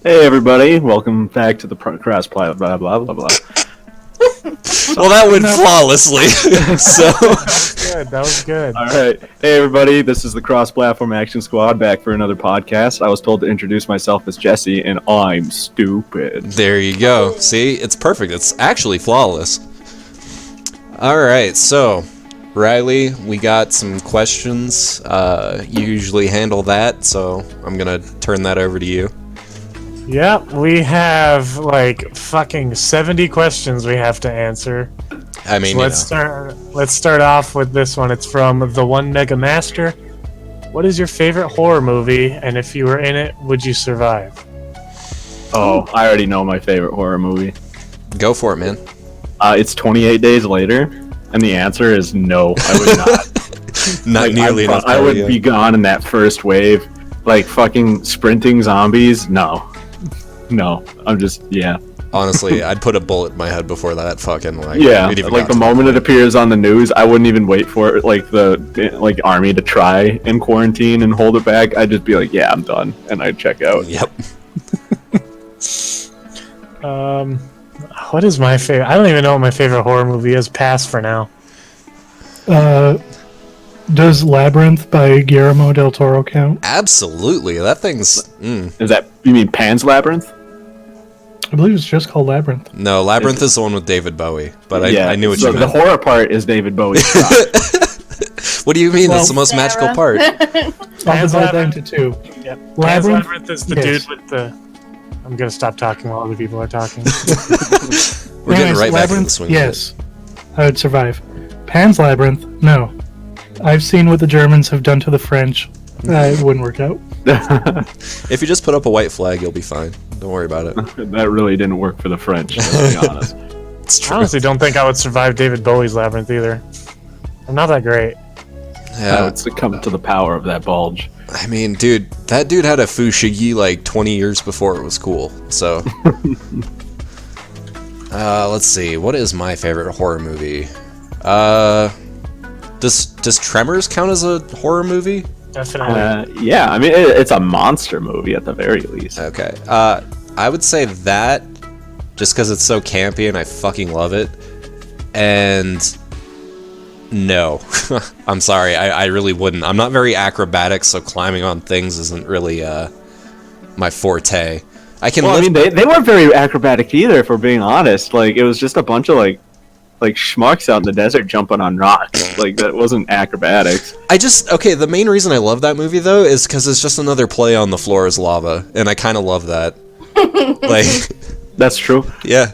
Hey everybody, welcome back to the cross blah blah blah blah blah. Well, that went flawlessly. So That was good. All right, hey everybody, this is the Cross-Platform Action Squad back for another podcast. I was told to introduce myself as Jesse, and I'm stupid. there you go. See, it's perfect. It's actually flawless. All right, so Riley, we got some questions. You usually handle that, so I'm gonna turn that over to you. Yep, we have like fucking 70 questions we have to answer. I mean, So let's start off with this one. It's from the One Mega Master. What is your favorite horror movie, and if you were in it, would you survive? Oh, I already know my favorite horror movie. go for it, man. It's 28 Days Later, and the answer is no, I would not. Not nearly enough. I would be gone in that first wave. Like fucking sprinting zombies, no. No, I'm just, yeah. Honestly, I'd put a bullet in my head before that fucking, like... Yeah, we'd even like got the to moment it appears on the news, I wouldn't even wait for it, like the army to try and quarantine and hold it back. I'd just be like, yeah, I'm done, and I'd check out. Yep. What is my favorite? I don't even know what my favorite horror movie is. Pass for now. Does Labyrinth by Guillermo del Toro count? Absolutely. That thing's... Is that, you mean Pan's Labyrinth? I believe it's just called Labyrinth. No, Labyrinth is the one with David Bowie, but I knew what so you meant. the horror part is David Bowie's shot. What do you mean? Well, That's the most magical part. I'll divide that into two. Yep. Labyrinth? Labyrinth is the Yes. dude with the... I'm gonna stop talking while other people are talking. We're getting Anyways, right back into the Labyrinth, swing. of it. yes. I would survive. Pan's Labyrinth, no. I've seen what the Germans have done to the French. It wouldn't work out. If you just put up a white flag, you'll be fine. Don't worry about it. That really didn't work for the French, to be honest. It's I true. honestly don't think I would survive David Bowie's Labyrinth either. I'm not that great. I Yeah, would succumb to the power of that bulge. I mean, dude, that dude had a fushigi like 20 years before it was cool. So, let's see. What is my favorite horror movie? Does Tremors count as a horror movie? Definitely. Yeah, I mean, it's a monster movie at the very least. Okay. I would say that just because it's so campy and I fucking love it. And no, I'm sorry, I really wouldn't. I'm not very acrobatic, so climbing on things isn't really my forte. I can. Well, I mean, they weren't very acrobatic either, if we're being honest. Like, it was just a bunch of like schmucks out in the desert jumping on rocks. Like, that wasn't acrobatics. The main reason I love that movie though is because it's just another play on The Floor is Lava, and I kind of love that. Like, That's true. yeah.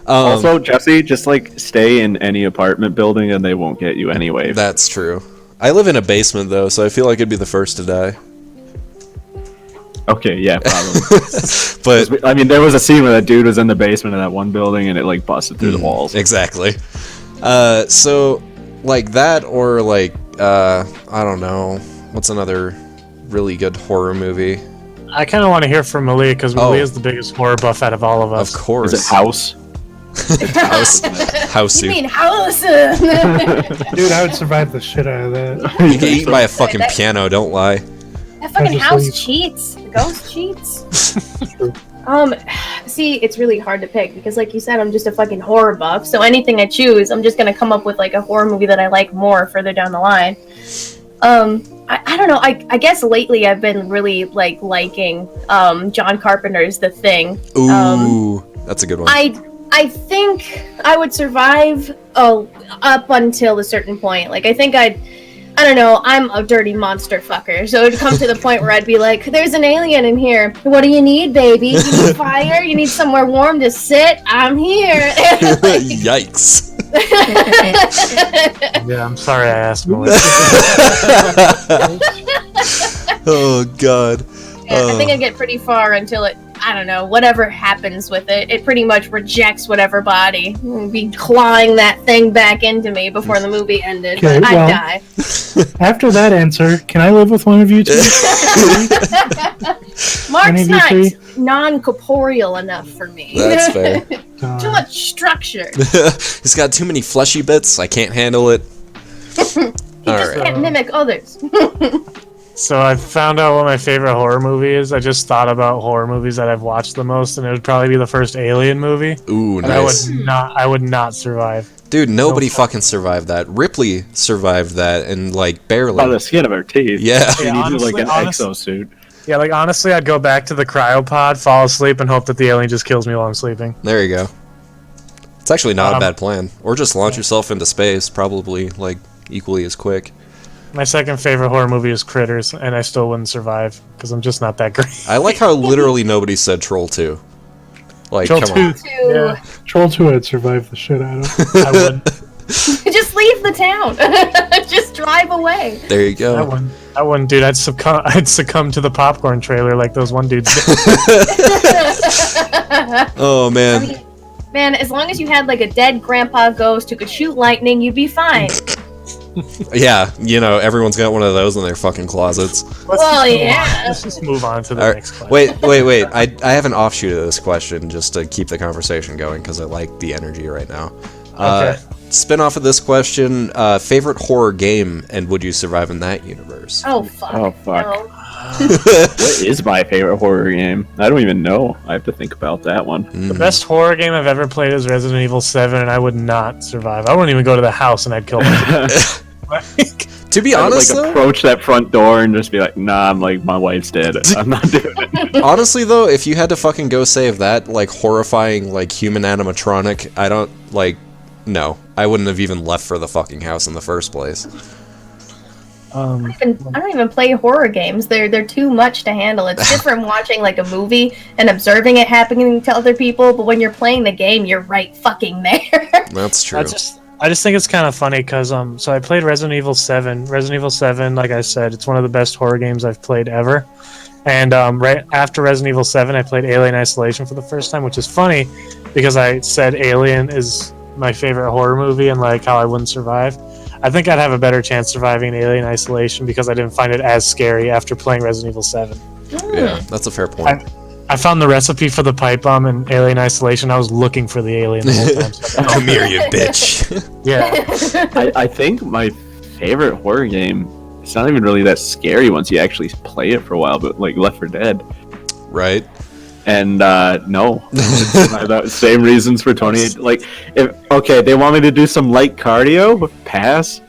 Also, Jesse, just like stay in any apartment building and they won't get you anyway. That's true. I live in a basement though, so I feel like I'd be the first to die. Okay, yeah, probably. But I mean, there was a scene where that dude was in the basement of that one building and it like busted through the walls. exactly. So like that, or like I don't know, what's another really good horror movie? I kind of want to hear from Malia because Malia is the biggest horror buff out of all of us. Of course. Is it House? House. You mean house? Dude, I would survive the shit out of that. You get eaten by a fucking piano, don't lie. That fucking just house leave. cheats. The ghost cheats. See, it's really hard to pick because, like you said, I'm just a fucking horror buff. So anything I choose, I'm just gonna come up with like a horror movie that I like more further down the line. I don't know. I guess lately I've been really liking John Carpenter's The Thing. Ooh, that's a good one. I think I would survive up until a certain point. Like, I think I don't know, I'm a dirty monster fucker. So it'd come to the point where I'd be like, there's an alien in here. What do you need, baby? You need fire? You need somewhere warm to sit? I'm here. Yikes. Yeah, I'm sorry I asked Malia. Oh, God. Yeah, I think I'd get pretty far until it, I don't know, whatever happens with it, it pretty much rejects whatever body. It'd be clawing that thing back into me before the movie ended. Okay, I'd well, die. After that answer, can I live with one of you two? Mark's Any of you not three? non-corporeal enough for me. That's fair. Too much structure. He's got too many fleshy bits. I can't handle it. He just Alright. can't mimic others. So I found out what my favorite horror movie is. I just thought about horror movies that I've watched the most, and it would probably be the first Alien movie. Ooh, And nice. I would not survive. Dude, nobody No. fucking survived that. Ripley survived that, and like By the barely. skin of her teeth. Yeah. You need like an honestly- exosuit. Yeah, like honestly, I'd go back to the cryopod, fall asleep, and hope that the alien just kills me while I'm sleeping. There you go. It's actually not a Um, bad plan. Or just launch yourself into space, probably like equally as quick. My second favorite horror movie is Critters, and I still wouldn't survive because I'm just not that great. I like how literally nobody said Troll 2. Like, Troll come 2. on. To Troll 2 I'd survive the shit out of. I wouldn't. just leave the town. Just drive away. There you go. I wouldn't, dude. I'd succumb to the popcorn trailer like those one dudes did. Oh, man. I mean, man, as long as you had like a dead grandpa ghost who could shoot lightning, you'd be fine. Yeah, you know, everyone's got one of those in their fucking closets. Let's just move on to the All right, next question. wait. I have an offshoot of this question just to keep the conversation going because I like the energy right now. Okay. Spin off of this question, favorite horror game, and would you survive in that universe? Oh fuck. Oh, fuck. No. What is my favorite horror game? I don't even know. I have to think about that one. The best horror game I've ever played is Resident Evil 7, and I would not survive. I wouldn't even go to the house, and I'd kill myself. To be I would honest, like though, approach that front door and just be like, nah, I'm like, my wife's dead. I'm not doing it. honestly though, if you had to fucking go save that like horrifying like human animatronic, I don't like. No, I wouldn't have even left for the fucking house in the first place. Um, I don't even play horror games. They're too much to handle. It's different watching like a movie and observing it happening to other people, but when you're playing the game, you're right fucking there. That's true. I just think it's kind of funny because so I played Resident Evil 7. Resident Evil 7, like I said, it's one of the best horror games I've played ever. And right after Resident Evil 7, I played Alien Isolation for the first time, which is funny because I said Alien is my favorite horror movie and like how I wouldn't survive. I think I'd have a better chance surviving Alien Isolation because I didn't find it as scary after playing Resident Evil 7. Yeah, that's a fair point. I found the recipe for the pipe bomb in Alien Isolation. I was looking for the alien the whole time. So Come here, you bitch. yeah. I think my favorite horror game, it's not even really that scary once you actually play it for a while, but like Left 4 Dead. Right? And no, same reasons for 28. Like, if they want me to do some light cardio, pass.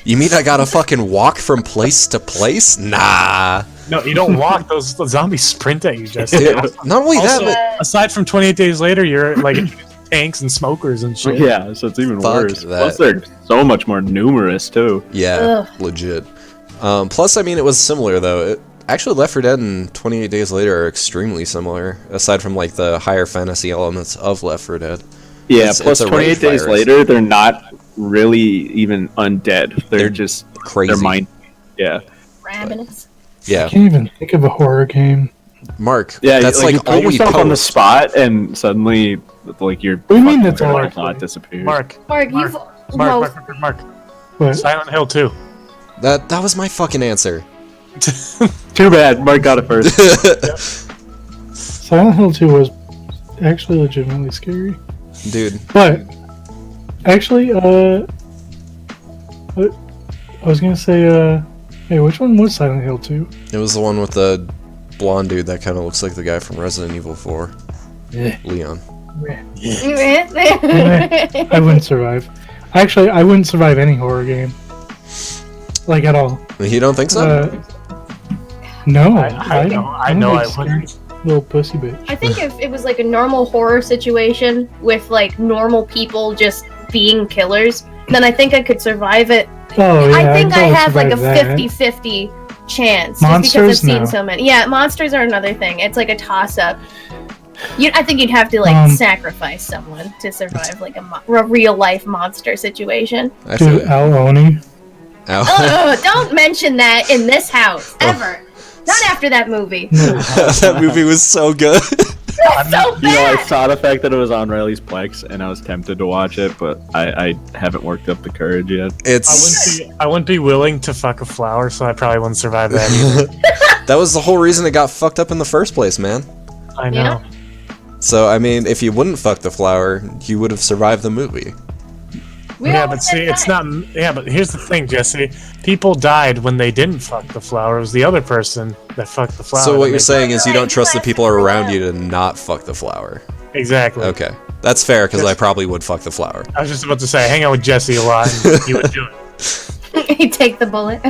You mean I gotta fucking walk from place to place? Nah. No, you don't walk. Those zombies sprint at you, just. Dude, not only that, Also, but aside from 28 Days Later, you're like tanks and smokers and shit. Yeah, so it's even Fuck worse. that. Plus, they're so much more numerous too. yeah, Ugh. legit. Plus, I mean, it was similar though. Actually, Left 4 Dead and 28 Days Later are extremely similar, aside from like the higher fantasy elements of Left 4 Dead. Yeah, It's plus a 28 rage Days virus. Later, they're not really even undead. They're They're just Crazy. their mind. Yeah, Rabbits. Yeah, I can't even think of a horror game. Mark. yeah. that's you like put all we yourself on the post. spot, and suddenly, like your What do you mean fucking that's all I plot play? disappears. Mark, Mark, you've Mark. But Silent Hill 2. That was my fucking answer. Too bad, Mark got it first. Silent Hill 2 was actually legitimately scary. Dude, But actually, I was gonna say, hey, which one was Silent Hill 2? it was the one with the blonde dude that kind of looks like the guy from Resident Evil 4. Yeah. Leon. I wouldn't survive. Actually, I wouldn't survive any horror game. Like at all. You don't think so? No, I know I wouldn't. Little pussy bitch. I think if it was like a normal horror situation with like normal people just being killers, then I think I could survive it. Oh yeah, I think I probably have like a survive that. 50-50 chance. Just because Monsters? I've seen No. so many. Yeah, monsters are another thing. It's like a toss-up. I think you'd have to like Um, sacrifice someone to survive like a real-life monster situation. I feel Dude, Al Oni. Ow. Ugh, don't mention that in this house, ever. Not after that movie. That movie was so good. It's so You know, I bad! saw the fact that it was on Riley's Plex, and I was tempted to watch it, but I haven't worked up the courage yet. I wouldn't be willing to fuck a flower, so I probably wouldn't survive that either. That was the whole reason it got fucked up in the first place, man. I know. Yeah. So, I mean, if you wouldn't fuck the flower, you would have survived the movie. Yeah, but see, it's not. Yeah, but here's the thing, Jesse. People died when they didn't fuck the flower. It was the other person that fucked the flower. So what you're that saying made- is you don't trust the people around you to not fuck the flower. Exactly. Okay, that's fair because I probably would fuck the flower. I was just about to say, I hang out with Jesse a lot, and you would do it. You take the bullet.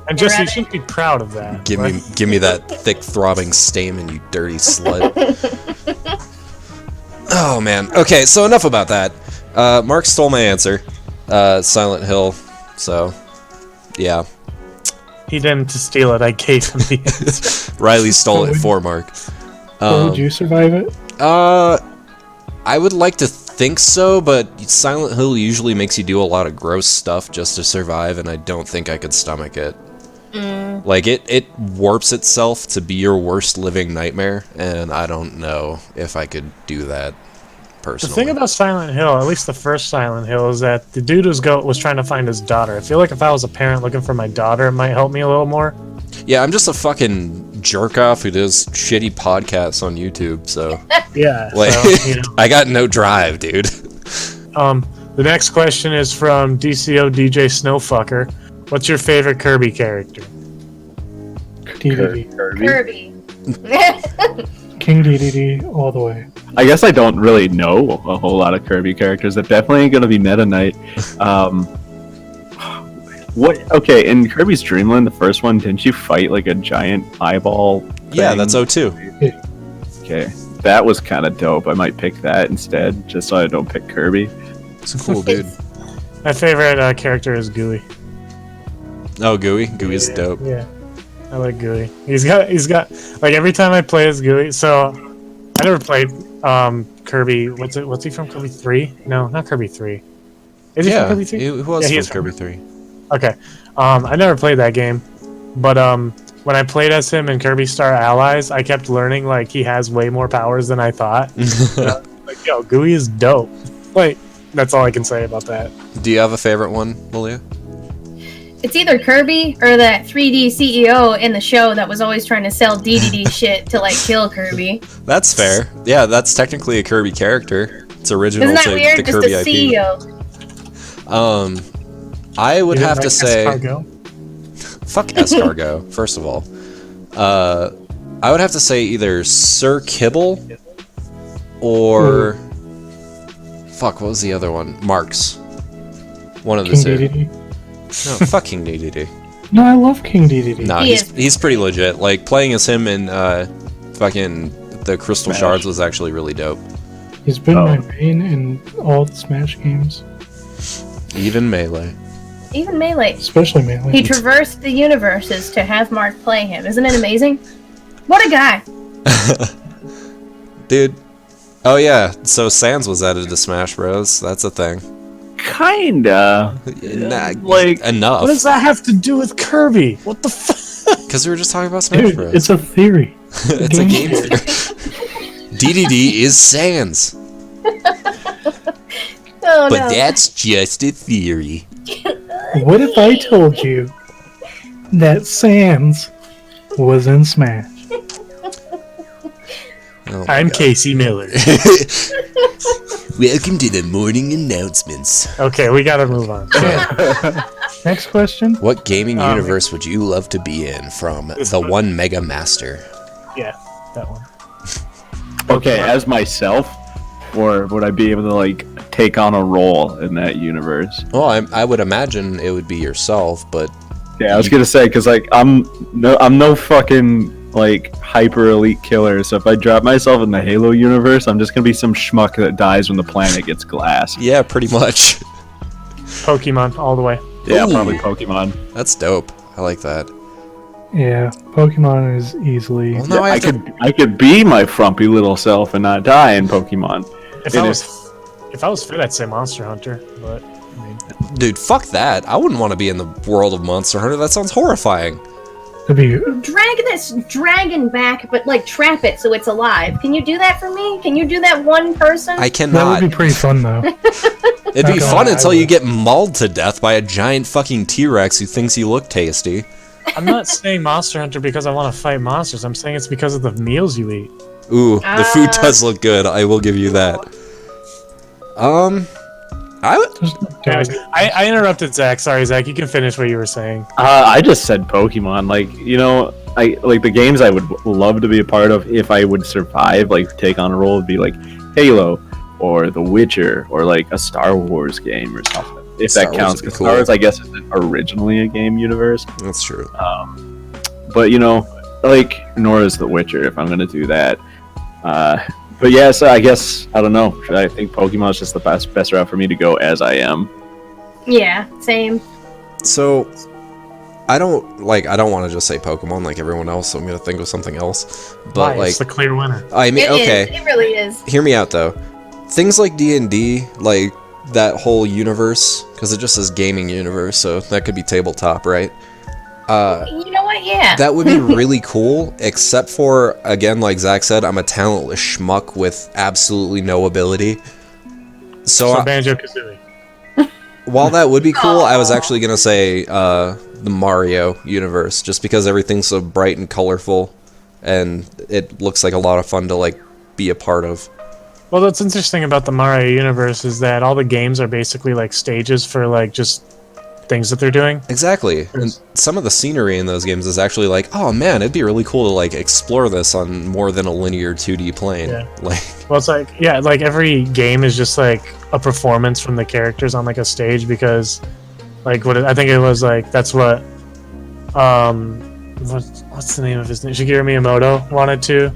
And Jesse, you shouldn't be proud of that. Give me that thick throbbing stamen, you dirty slut. Oh man. Okay, so enough about that. Mark stole my answer. Silent Hill. So, yeah. He didn't steal it. I gave him the answer. Riley stole it for Mark. Or would you survive it? I would like to think so, but Silent Hill usually makes you do a lot of gross stuff just to survive, and I don't think I could stomach it. Like, it warps itself to be your worst living nightmare, and I don't know if I could do that The personally. thing about Silent Hill, at least the first Silent Hill, is that the dude was trying to find his daughter. I feel like if I was a parent looking for my daughter, it might help me a little more. Yeah, I'm just a fucking jerk-off who does shitty podcasts on YouTube, so... Yeah. Like, So, you know. I got no drive, dude. The next question is from DCO DJ Snowfucker. What's your favorite Kirby character? DDD. Kirby. King DDD all the way. I guess I don't really know a whole lot of Kirby characters. It definitely ain't gonna be Meta Knight. What? Okay, in Kirby's Dream Land, the first one, didn't you fight like a giant eyeball? Yeah, thing? that's O2. Okay, that was kind of dope. I might pick that instead, just so I don't pick Kirby. It's cool, dude. My favorite character is Gooey. Oh, Gooey? Gooey's dope. Yeah, I like Gooey. He's got like every time I play as Gooey. So I never played Kirby. What's he from? Kirby 3? No, not Kirby 3. Is he Yeah, from Kirby 3? he was he is from Kirby 3. Okay. I never played that game, but when I played as him in Kirby Star Allies, I kept learning like he has way more powers than I thought. Like, yo, Gooey is dope. Like, that's all I can say about that. Do you have a favorite one, Malia? It's either Kirby or that 3D CEO in the show that was always trying to sell DDD shit to like kill Kirby. That's fair. Yeah, that's technically a Kirby character. It's original Isn't that to weird? the Just Kirby a IP. CEO. I would You didn't have to like say, Escargot? fuck Escargot. First of all, I would have to say either Sir Kibble or fuck. What was the other one? Marks. One of the King two. DDD. No, fuck King DDD. No, I love King DDD. No, He he's pretty legit. Like playing as him in fucking the Crystal Smash. Shards was actually really dope. He's been Oh. my main in all the Smash games, Even Melee. Even Melee. especially Melee. He traversed the universes to have Mark play him. Isn't it amazing? What a guy. Dude. Oh yeah, so Sans was added to Smash Bros. That's a thing. Kinda. Nah, Like, enough. What does that have to do with Kirby? What the fuck? Because we were just talking about Smash Dude, Bros. it's a theory. It's a game theory. DDD is Sans, Oh but no. that's just a theory. What if I told you that Sans was in Smash? Oh my I'm God. Casey Miller. Welcome to the morning announcements. Okay, we gotta move on. Next question. What gaming universe would you love to be in from the one Mega Master? Yeah, that one. Okay, as myself, or would I be able to like take on a role in that universe? Well, I would imagine it would be yourself, but Yeah, I was gonna say because like I'm no fucking like hyper elite killer. So if I drop myself in the Halo universe, I'm just gonna be some schmuck that dies when the planet gets glassed. yeah, pretty much. Pokemon all the way. Yeah, Ooh. probably Pokemon. That's dope. I like that. Yeah, Pokemon is easily. Well, now I I have to... I could be my frumpy little self and not die in Pokemon. If It I was fit, I'd say Monster Hunter, but I mean, Dude, fuck that. I wouldn't want to be in the world of Monster Hunter. That sounds horrifying. It'd be Drag this dragon back, but like trap it so it's alive. Can you do that for me? Can you do that one person? I that cannot. would be pretty fun though. It'd be Not fun gonna until lie, you get mauled to death by a giant fucking T-Rex who thinks you look tasty. I'm not saying Monster Hunter because I want to fight monsters. I'm saying it's because of the meals you eat. Ooh, the food does look good. I will give you that. I would. Anyways, I interrupted Zach. Sorry, Zach. You can finish what you were saying. I just said Pokemon. Like, you know, I like the games I would love to be a part of if I would survive, like take on a role, would be like Halo or The Witcher or like a Star Wars game or something. If Star that Wars counts, would be because cool. Star Wars, I guess, isn't originally a game universe. That's true. But you know, like, nor is The Witcher if I'm gonna do that. But yeah, so I guess I don't know. I think Pokemon is just the best route for me to go as I am. Yeah, same. So, I don't want to just say Pokemon like everyone else. So I'm gonna think of something else. But Why? like, It's the clear winner. I mean, okay. It really is. Hear me out though. Things like D&D, like that whole universe, because it just says gaming universe, so that could be tabletop, right? You know what? Yeah. That would be really cool, except for, again, like Zach said, I'm a talentless schmuck with absolutely no ability. So Banjo-Kazooie. while that would be cool, I was actually going to say the Mario universe, just because everything's so bright and colorful, and it looks like a lot of fun to like be a part of. Well, what's interesting about the Mario universe is that all the games are basically like stages for like just things that they're doing. Exactly. And some of the scenery in those games is actually like, oh man, it'd be really cool to like explore this on more than a linear 2D plane. Yeah. Like, Well, it's like, yeah, like every game is just like a performance from the characters on like a stage, because like I think it was like, that's what what's the name of his name? Shigeru Miyamoto wanted to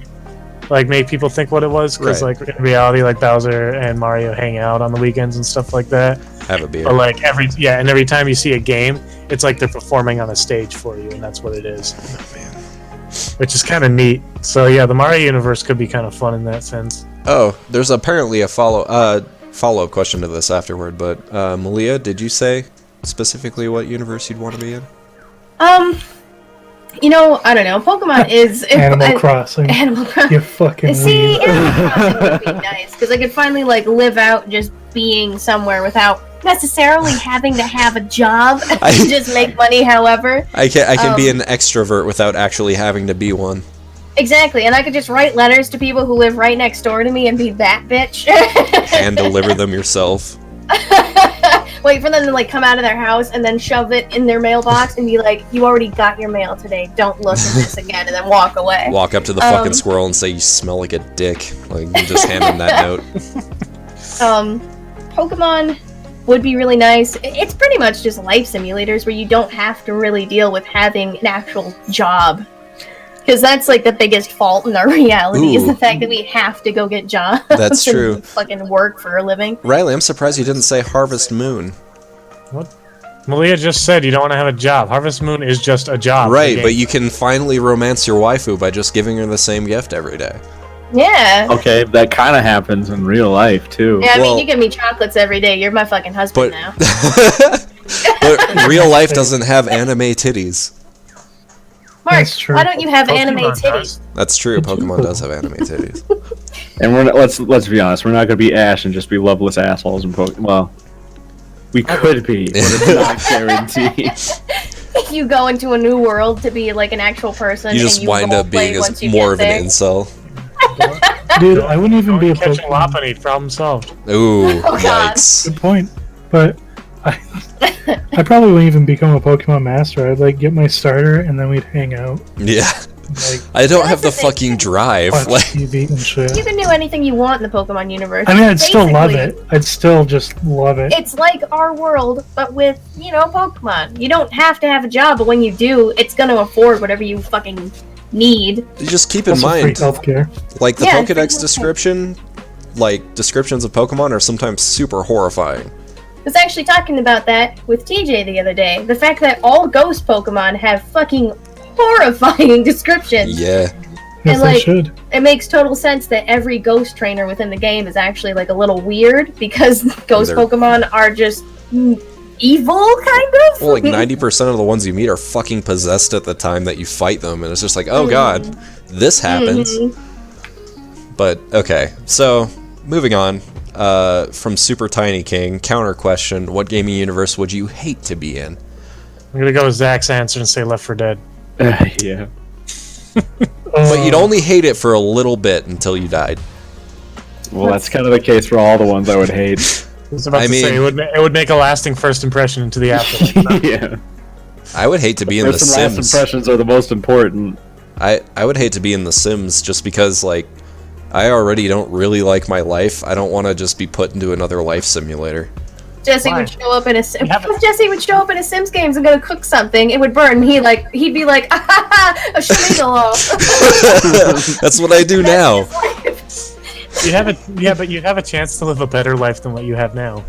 like make people think what it was, because Right. like in reality, like Bowser and Mario hang out on the weekends and stuff like that. have a beer. But like every time you see a game, it's like they're performing on a stage for you, and that's what it is. Oh, man. Which is kind of neat. So yeah, the Mario universe could be kind of fun in that sense. Oh, there's apparently a follow-up question to this afterward, but Malia, did you say specifically what universe you'd want to be in? You know, I don't know. Pokemon is Animal Crossing. Animal Crossing. You fucking See, weeb. Animal Crossing would be nice, because I could finally like live out just being somewhere without necessarily having to have a job and just make money. However, I can be an extrovert without actually having to be one. exactly, and I could just write letters to people who live right next door to me and be that bitch. And deliver them yourself. Wait for them to like come out of their house and then shove it in their mailbox and be like, "You already got your mail today. Don't look at this again," and then walk away. Walk up to the fucking squirrel and say, "You smell like a dick." Like, you just hand him that note. Pokemon would be really nice. It's pretty much just life simulators where you don't have to really deal with having an actual job. Because that's like the biggest fault in our reality is Ooh. the fact that we have to go get jobs. That's and true. fucking work for a living. Riley, I'm surprised you didn't say Harvest Moon. What? Malia just said you don't want to have a job. Harvest Moon is just a job. Right, but you can finally romance your waifu by just giving her the same gift every day. Yeah. Okay, that kind of happens in real life too. Yeah, I Well- mean, you give me chocolates every day. You're my fucking husband But, now. but real life doesn't have anime titties. Mark, That's true. why don't you have anime Pokemon titties? does. That's true. Pokemon does have anime titties. And we're not, let's be honest, we're not gonna be Ash and just be loveless assholes in Pokemon. Well, we could be, but it's not guaranteed. If you go into a new world to be like an actual person, You just and you wind up roleplay being once you more get of an there. incel. Dude, I wouldn't even be a Catching Pokemon. Lopunny, problem solved. Ooh, Oh, God. yikes. Good point. But I probably wouldn't even become a Pokemon master. I'd like get my starter and then we'd hang out, Yeah. like I don't have the That's the thing. fucking drive. watch Like, TV and shit. You can do anything you want in the Pokemon universe. I mean, I'd still love Basically, it. I'd still just love it. It's like our world, but with, you know, Pokemon. You don't have to have a job, but when you do, it's gonna afford whatever you fucking need. you just keep in Also free mind, healthcare. like the Yeah, it's free Pokedex healthcare. description, like descriptions of Pokemon are sometimes super horrifying. I was actually talking about that with TJ the other day. The fact that all ghost Pokemon have fucking horrifying descriptions. Yeah. Yes, I like- should. It makes total sense that every ghost trainer within the game is actually like a little weird because ghost They're- Pokemon are just evil, kind of. Well, like 90% of the ones you meet are fucking possessed at the time that you fight them, and it's just like, oh god, this happens. Mhm. But, okay, so, moving on. From Super Tiny King, counter question, what gaming universe would you hate to be in? I'm gonna go with Zach's answer and say Left 4 Dead. Yeah. But you'd only hate it for a little bit until you died. Well, that's kind of the case for all the ones I would hate. I was about to say, it would make a lasting first impression into the afterlife. Yeah. I would hate to be in The First and last Sims. impressions are the most important. I would hate to be in The Sims just because, like, I already don't really like my life. I don't want to just be put into another life simulator. Jesse would show up in a if Jesse would show up in a Sims games and go to cook something, it would burn. He'd be like, ah, ha, ha, a schmigel. That's what I do now. But you'd have a chance to live a better life than what you have now.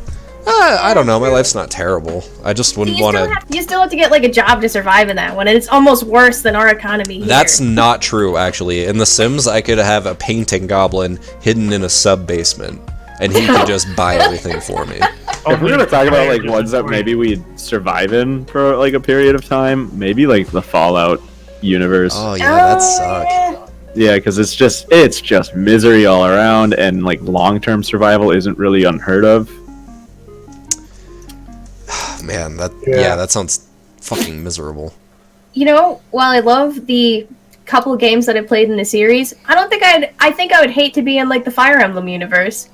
I don't know. My life's not terrible. I just wouldn't want to. You still have to get like a job to survive in that one, and it's almost worse than our economy here. That's not true, actually. In The Sims, I could have a painting goblin hidden in a sub basement, and he could just buy everything for me. If we're gonna talk about like ones that maybe we'd survive in for like a period of time, maybe like the Fallout universe. Oh yeah, that'd suck. Yeah, because it's just misery all around, and like long-term survival isn't really unheard of. Man, that sounds fucking miserable. You know, while I love the couple of games that I played in the series, I think I would hate to be in like the Fire Emblem universe.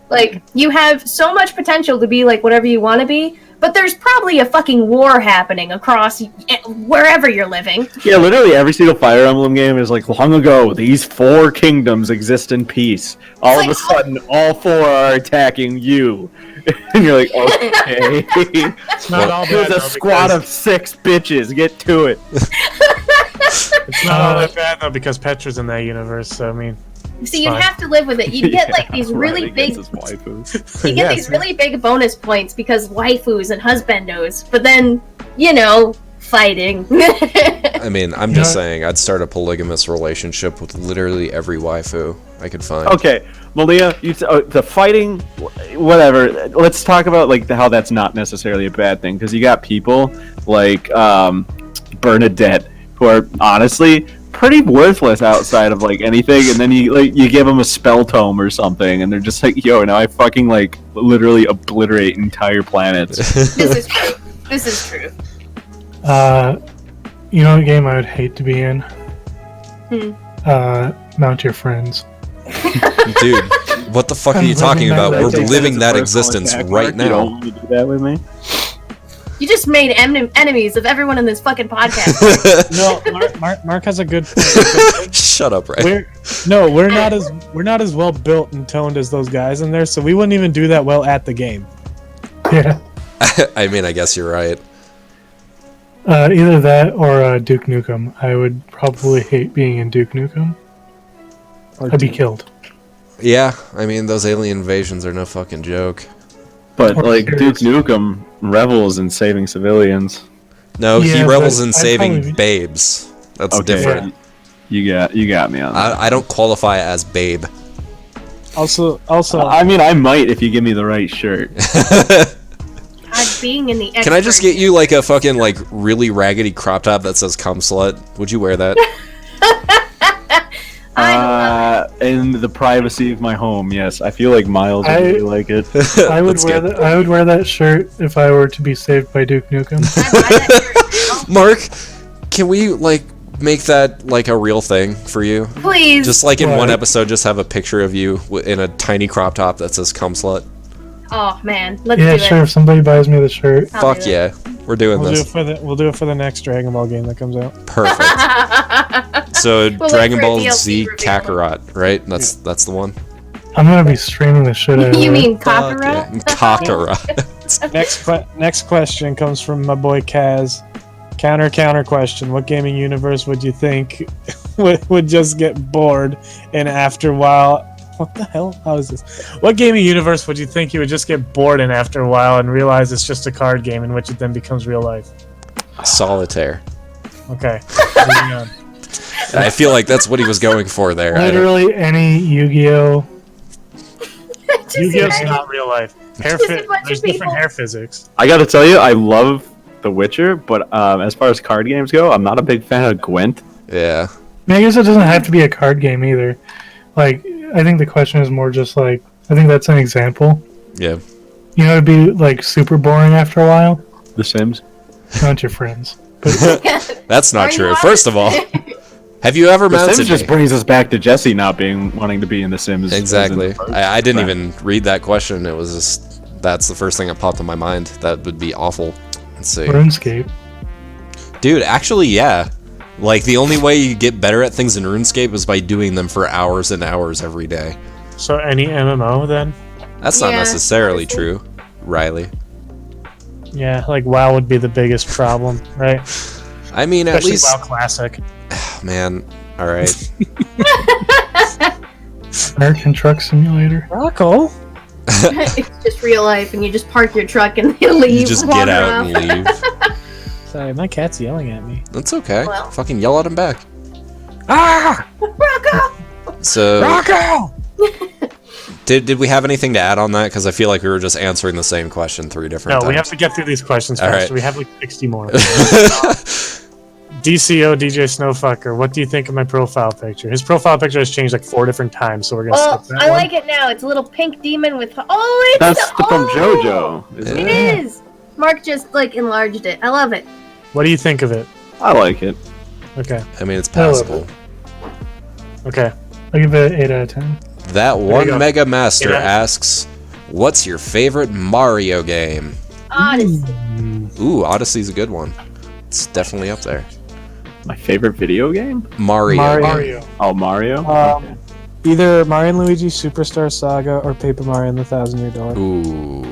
Like, you have so much potential to be like whatever you want to be, but there's probably a fucking war happening across wherever you're living. Yeah, literally every single Fire Emblem game is like, long ago, these 4 kingdoms exist in peace. All of a sudden, all 4 are attacking you. And you're like, okay. It's not all bad, There's a squad of 6 bitches. Get to it. It's not all that bad, though, because Petra's in that universe, so I mean... See, you'd have to live with it. You'd get like these really big... You get these really big bonus points because waifus and husbandos, but then, you know, fighting. I mean, I'm just saying, I'd start a polygamous relationship with literally every waifu I could find. Okay, Malia, the fighting, whatever. Let's talk about like how that's not necessarily a bad thing, because you got people like Bernadette who are honestly pretty worthless outside of like anything, and then you give them a spell tome or something, and they're just like, yo, now I fucking like literally obliterate entire planets. This is true. This is true. You know what game I would hate to be in? Mount Your Friends. Dude, what the fuck are you talking about? We're living that existence right now. You don't want to do that with me? You just made enemies of everyone in this fucking podcast. No, Mark has a good point. Shut up, right? We're not as well built and toned as those guys in there, so we wouldn't even do that well at the game. Yeah. I mean, I guess you're right. Either that or Duke Nukem. I would probably hate being in Duke Nukem. I'd be killed. Yeah, I mean, those alien invasions are no fucking joke. But like Duke Nukem revels in saving civilians. No, he revels in saving babes. That's different. Yeah. You got me on that. I don't qualify as babe. Also, I mean, I might if you give me the right shirt. Being in the Can I just get you like a fucking like really raggedy crop top that says "cum slut"? Would you wear that? In the privacy of my home, yes. I feel like Miles would really like it. I would wear that shirt if I were to be saved by Duke Nukem. Mark, can we like make that like a real thing for you? Please. Just like in one episode, just have a picture of you in a tiny crop top that says "cum slut." Oh man, let's do it. Yeah, sure. If somebody buys me the shirt, fuck yeah, we're doing this. We'll do it for the next Dragon Ball game that comes out. Perfect. So Dragon Ball Z Kakarot, right? That's the one. I'm gonna be streaming the shit out of it. You mean Kakarot? Yeah. Kakarot. Next question comes from my boy Kaz. Counter question. What gaming universe would you think would just get bored and after a while... What the hell? How is this? What gaming universe would you think you would just get bored in after a while and realize it's just a card game in which it then becomes real life? Solitaire. Okay. Moving on. I feel like that's what he was going for there. Literally any Yu-Gi-Oh. Yu-Gi-Oh's not real life. There's different hair physics. I gotta tell you, I love The Witcher, but as far as card games go, I'm not a big fan of Gwent. Yeah. I mean, I guess it doesn't have to be a card game either. Like, I think the question is more just like, I think that's an example. Yeah. You know, it'd be like super boring after a while. The Sims. Not your friends. But that's not true. First of all, have you ever The mounted Sims just brings us back to Jesse not wanting to be in The Sims. Exactly. I didn't even read that question. It was just That's the first thing that popped in my mind. That would be awful. Let's see. RuneScape. Dude, actually, yeah. Like, the only way you get better at things in RuneScape is by doing them for hours and hours every day. So any MMO then? That's not Yeah, necessarily honestly. true, Riley. Yeah, like WoW would be the biggest problem, right? I mean, at Especially least... WoW Classic. Man, alright. American Truck Simulator. Rocco. It's just real life, and you just park your truck and you leave. You just wander get out off. and leave. Sorry, my cat's yelling at me. That's okay. Well. Fucking yell at him back. Ah! Rocco! So, Rocco! did we have anything to add on that? Because I feel like we were just answering the same question 3 different No, times. we have to get through these questions All first. right. We have like 60 more. DCO DJ Snowfucker, what do you think of my profile picture? His profile picture has changed like 4 different times, so we're gonna Well, skip that I one. like it now. It's a little pink demon with. Oh, it's That's from oh! JoJo. Isn't It it? is. Mark just like enlarged it. I love it. What do you think of it? I like it. Okay. I mean, it's I love passable. Okay. I give it 8 out of 10. That you one go. Mega Master Yeah. asks, "What's your favorite Mario game?" Odyssey. Ooh, Odyssey's a good one. It's definitely up there. My favorite video game? Mario. Mario. game. Mario. Oh, Mario. Either Mario and Luigi Superstar Saga or Paper Mario and the Thousand Year Door. Ooh.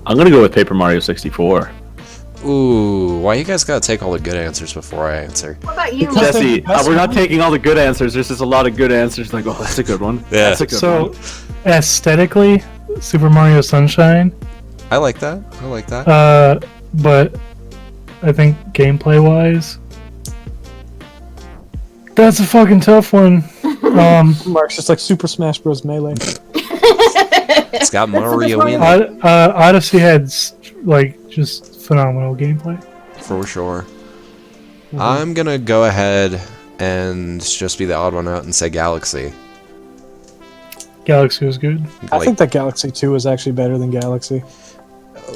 I'm gonna go with Paper Mario 64. Ooh. Why you guys gotta take all the good answers before I answer? What about you, Because Mark? they- Jesse, that's we're not fine. taking all the good answers. There's just a lot of good answers. Like, oh, that's a good one. Yeah. That's a good So, one. aesthetically, Super Mario Sunshine. I like that. I like that. But I think gameplay-wise, that's a fucking tough one. Mark's just like Super Smash Bros. Melee. It's got That's the Mario best in one. it, Odyssey had like just phenomenal gameplay. for sure. I'm gonna go ahead and just be the odd one out and say Galaxy. Galaxy was good. I Like, think that Galaxy 2 is actually better than Galaxy.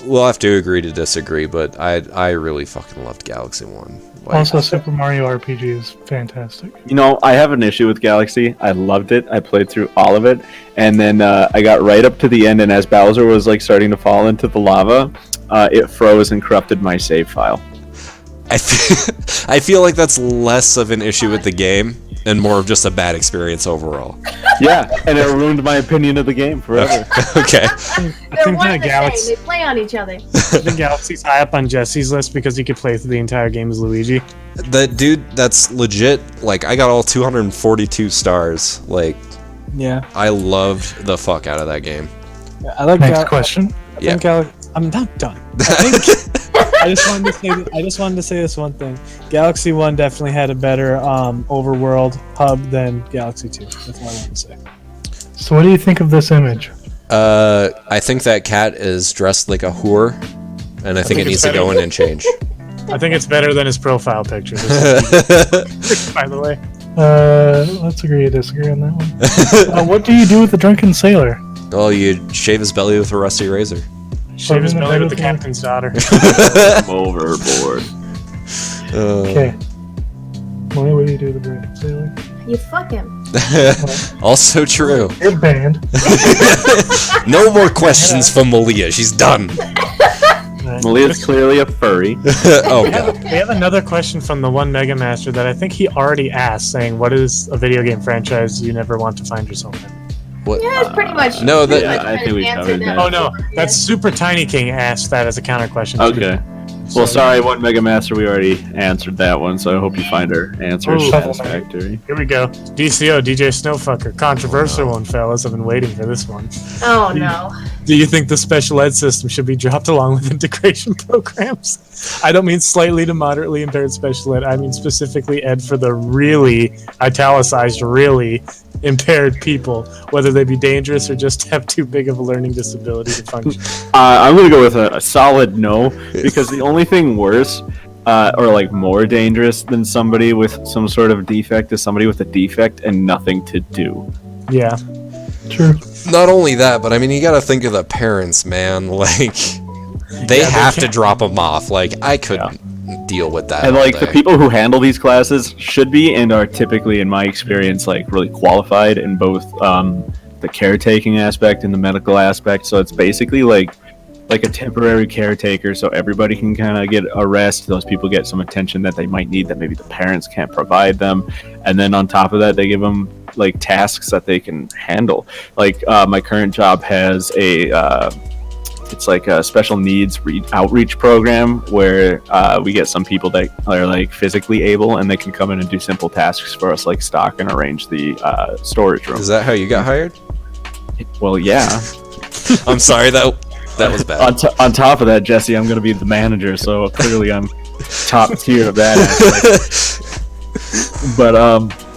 we'll have to agree to disagree, but I really fucking loved Galaxy 1. Like, Also, Super Mario RPG is fantastic. You know, I have an issue with Galaxy. I loved it. I played through all of it, and then I got right up to the end, and as Bowser was like starting to fall into the lava, it froze and corrupted my save file. I feel like that's less of an issue with the game and more of just a bad experience overall. Yeah, and it ruined my opinion of the game forever. Okay. I They're think one that and the Galaxy, same. They play on each other. I think Galaxy's high up on Jesse's list because he could play through the entire game as Luigi. That dude, that's legit. Like, I got all 242 stars. Like, Yeah. I loved the fuck out of that game. I like Next question. I think I'm not done. I just wanted to say this one thing. Galaxy 1 definitely had a better overworld hub than Galaxy 2. That's all I want to say. So, what do you think of this image? I think that cat is dressed like a whore, and I think it think needs it's to go better. in and change. I think it's better than his profile picture. By the way. Let's agree to disagree on that one. What do you do with the drunken sailor? Oh, you shave his belly with a rusty razor. Shave his in the belly head with the with the- captain's daughter. I'm overboard. Okay. Molly, what do you do with the drunken sailor? You fuck him. Also true. You're banned. No more questions from Malia. She's done. Malia's clearly a furry. Oh god. We have another question from the one Mega Master that I think he already asked, saying, "What is a video game franchise you never want to find yourself in?" What? Yeah, it's pretty much. No, that- pretty much Yeah, I think we answered covered that. Oh no, that's Super Tiny King asked that as a counter question. Okay. Well, sorry, one Mega Master, we already answered that one, so I hope you find our answer Ooh. satisfactory. Here we go. DCO, DJ Snowfucker. Controversial one, fellas. I've been waiting for this one. Oh no. Do you think the special ed system should be dropped along with integration programs? I don't mean slightly to moderately impaired special ed. I mean specifically ed for the really, italicized, really impaired people, whether they be dangerous or just have too big of a learning disability to function. I'm gonna go with a solid no, because the only thing worse, or like more dangerous than somebody with some sort of defect is somebody with a defect and nothing to do. Yeah. True. Not only that, but I mean, you gotta think of the parents, man. Like, they Yeah, they have to can't- drop them off. Like, I couldn't deal with that. And all like the day. people who handle these classes should be and are typically, in my experience, like really qualified in both the caretaking aspect and the medical aspect. So it's basically like a temporary caretaker, so everybody can kind of get a rest. Those people get some attention that they might need that maybe the parents can't provide them, and then on top of that, they give them like tasks that they can handle. Like my current job has it's like a special needs outreach program where we get some people that are like physically able and they can come in and do simple tasks for us, like stock and arrange the storage room. Is that how you got hired? Well, yeah. I'm sorry, that was bad. On top of that, Jesse, I'm going to be the manager, so clearly I'm top tier of that aspect. But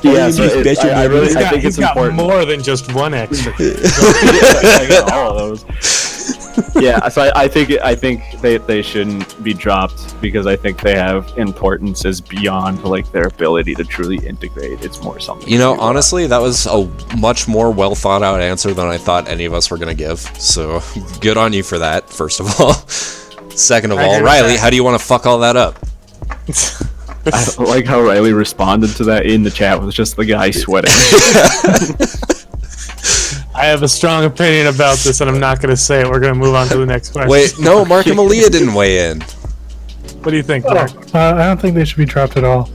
yeah, so I think it's important. More than just one extra. I got all of those. Yeah, so I think they shouldn't be dropped because I think they have importances beyond like their ability to truly integrate. It's more something. You know, honestly, that was a much more well thought out answer than I thought any of us were gonna give. So good on you for that. First of all, second of all, Riley, how do you want to fuck all that up? I like how Riley responded to that in the chat with just the guy sweating. I have a strong opinion about this, and I'm not going to say it. We're going to move on to the next question. Wait, no, Mark and Malia didn't weigh in. What do you think, Mark? I don't think they should be dropped at all.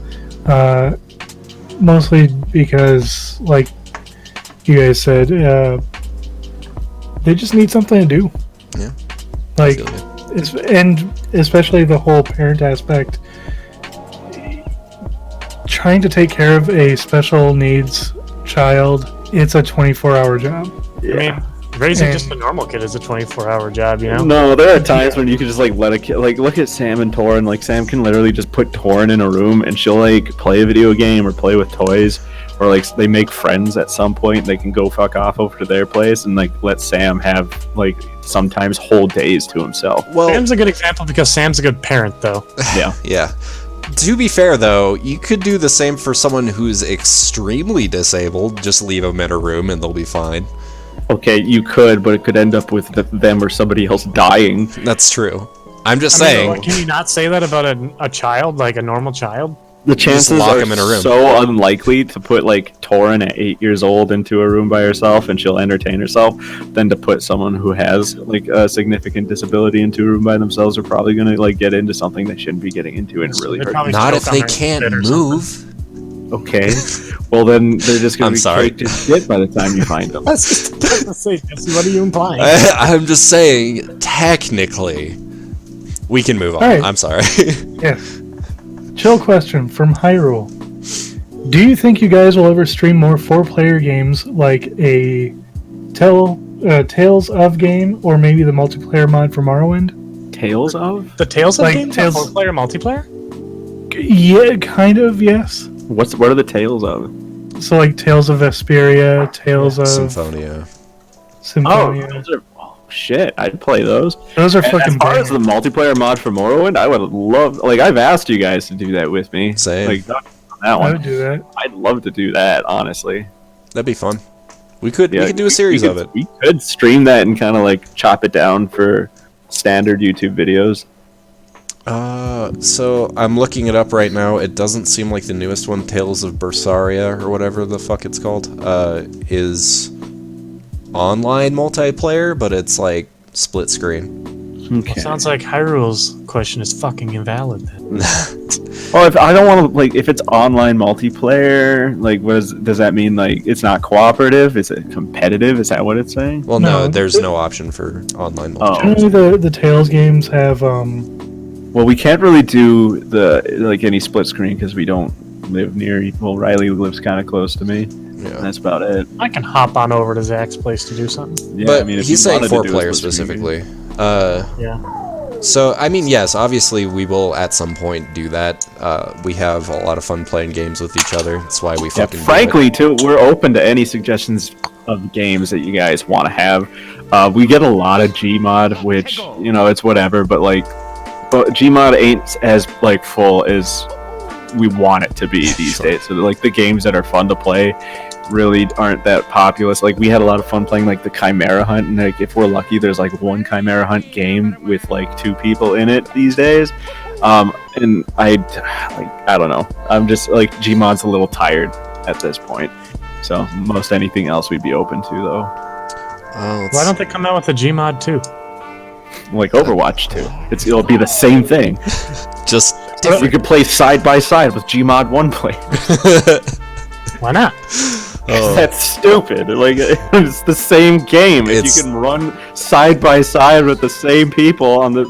Mostly because, like you guys said, they just need something to do. Yeah. Like, and especially the whole parent aspect. Trying to take care of a special needs child, it's a 24-hour job. Yeah. I mean, raising just a normal kid is a 24-hour job, you know? No, there are times when you can just like let a kid, like look at Sam and Torin. Like Sam can literally just put Torin in a room and she'll like play a video game or play with toys, or like they make friends at some point. They can go fuck off over to their place and like let Sam have like sometimes whole days to himself. Well, Sam's a good example because Sam's a good parent, though. Yeah. Yeah. To be fair, though, you could do the same for someone who's extremely disabled. Just leave them in a room and they'll be fine. Okay, you could, but it could end up with them or somebody else dying. That's true. I'm just saying. Can you not say that about a child, like a normal child? The chances lock are them in a room. so unlikely to put like Torin at 8 years old into a room by herself and she'll entertain herself than to put someone who has like a significant disability into a room by themselves. Are probably going to like get into something they shouldn't be getting into and really hurt. Not if they can't move. Okay, well then they're just going to be sorry. caked in shit by the time you find them. What are you implying? I'm just saying, technically, we can move on. Right. I'm sorry. Yeah. Chill question from Hyrule. Do you think you guys will ever stream more 4-player games like a Tales of game, or maybe the multiplayer mod for Morrowind? Tales of? The Tales of Like game? Tales- 4-player multiplayer? Yeah, kind of, yes. What are the Tales of? So like Tales of Vesperia, Tales of Symphonia. Symphonia. Those are, shit, I'd play those. Those are And fucking as far as bangers. the multiplayer mod for Morrowind, I would love, like, I've asked you guys to do that with me. Same. Like, on that I one. would do that. I'd love to do that, honestly. That'd be fun. We could do a series we of it. We could stream that and kind of like chop it down for standard YouTube videos. So I'm looking it up right now. It doesn't seem like the newest one, Tales of Berseria or whatever the fuck it's called, is online multiplayer, but it's like split screen. Okay. Sounds like Hyrule's question is fucking invalid then. Oh, if I don't want to, like, if it's online multiplayer, like, does that mean, like, it's not cooperative? Is it competitive? Is that what it's saying? Well, no, No. there's no option for online Oh. multiplayer. Generally, the Tales games have Well, we can't really do any split screen because we don't live near. Well, Riley lives kind of close to me. Yeah. That's about it. I can hop on over to Zach's place to do something. Yeah, But I mean, if he's you saying wanted to do a 4-player split screen game. specifically. Yeah. So, I mean, yes, obviously we will at some point do that. We have a lot of fun playing games with each other. That's why we Yeah, fucking do frankly, too, we're open to any suggestions of games that you guys want to have. We get a lot of Gmod, which, you know, it's whatever, but Gmod ain't as like full as we want it to be these days. So like the games that are fun to play really aren't that populous. Like we had a lot of fun playing like the Chimera Hunt, and like if we're lucky, there's like one Chimera Hunt game with like 2 people in it these days. And I don't know. I'm just like Gmod's a little tired at this point. So most anything else we'd be open to though. Why don't they come out with a Gmod too? Like Overwatch 2. It'll be the same thing. just You different? could play side by side with Gmod 1 players. Why not? Oh. That's stupid. Like it's the same game. If It's- you can run side by side with the same people on the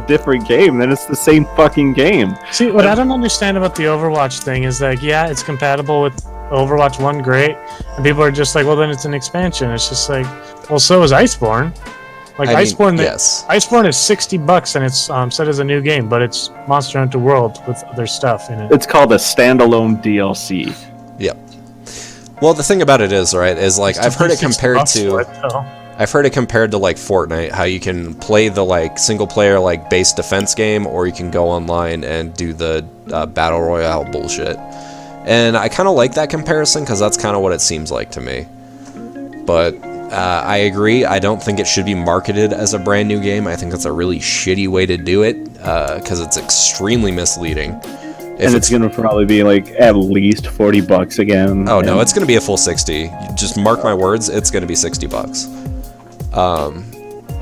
different game, then it's the same fucking game. See, what I don't understand about the Overwatch thing is like, yeah, it's compatible with Overwatch 1, great. And people are just like, well, then it's an expansion. It's just like, well, so is Iceborne. Like, I mean, Iceborne, yes. Iceborne is $60 and it's set as a new game, but it's Monster Hunter World with other stuff in it. It's called a standalone DLC. Yep. Well, the thing about it is, right, is like I've heard it compared $60 for to it, though. I've heard it compared to like Fortnite, how you can play the like single player like base defense game, or you can go online and do the battle royale bullshit. And I kind of like that comparison because that's kind of what it seems like to me. But I agree. I don't think it should be marketed as a brand new game. I think that's a really shitty way to do it because it's extremely misleading. And it's gonna probably be like at least $40 again. Oh no, and it's gonna be a full 60. Just mark my words, it's gonna be $60.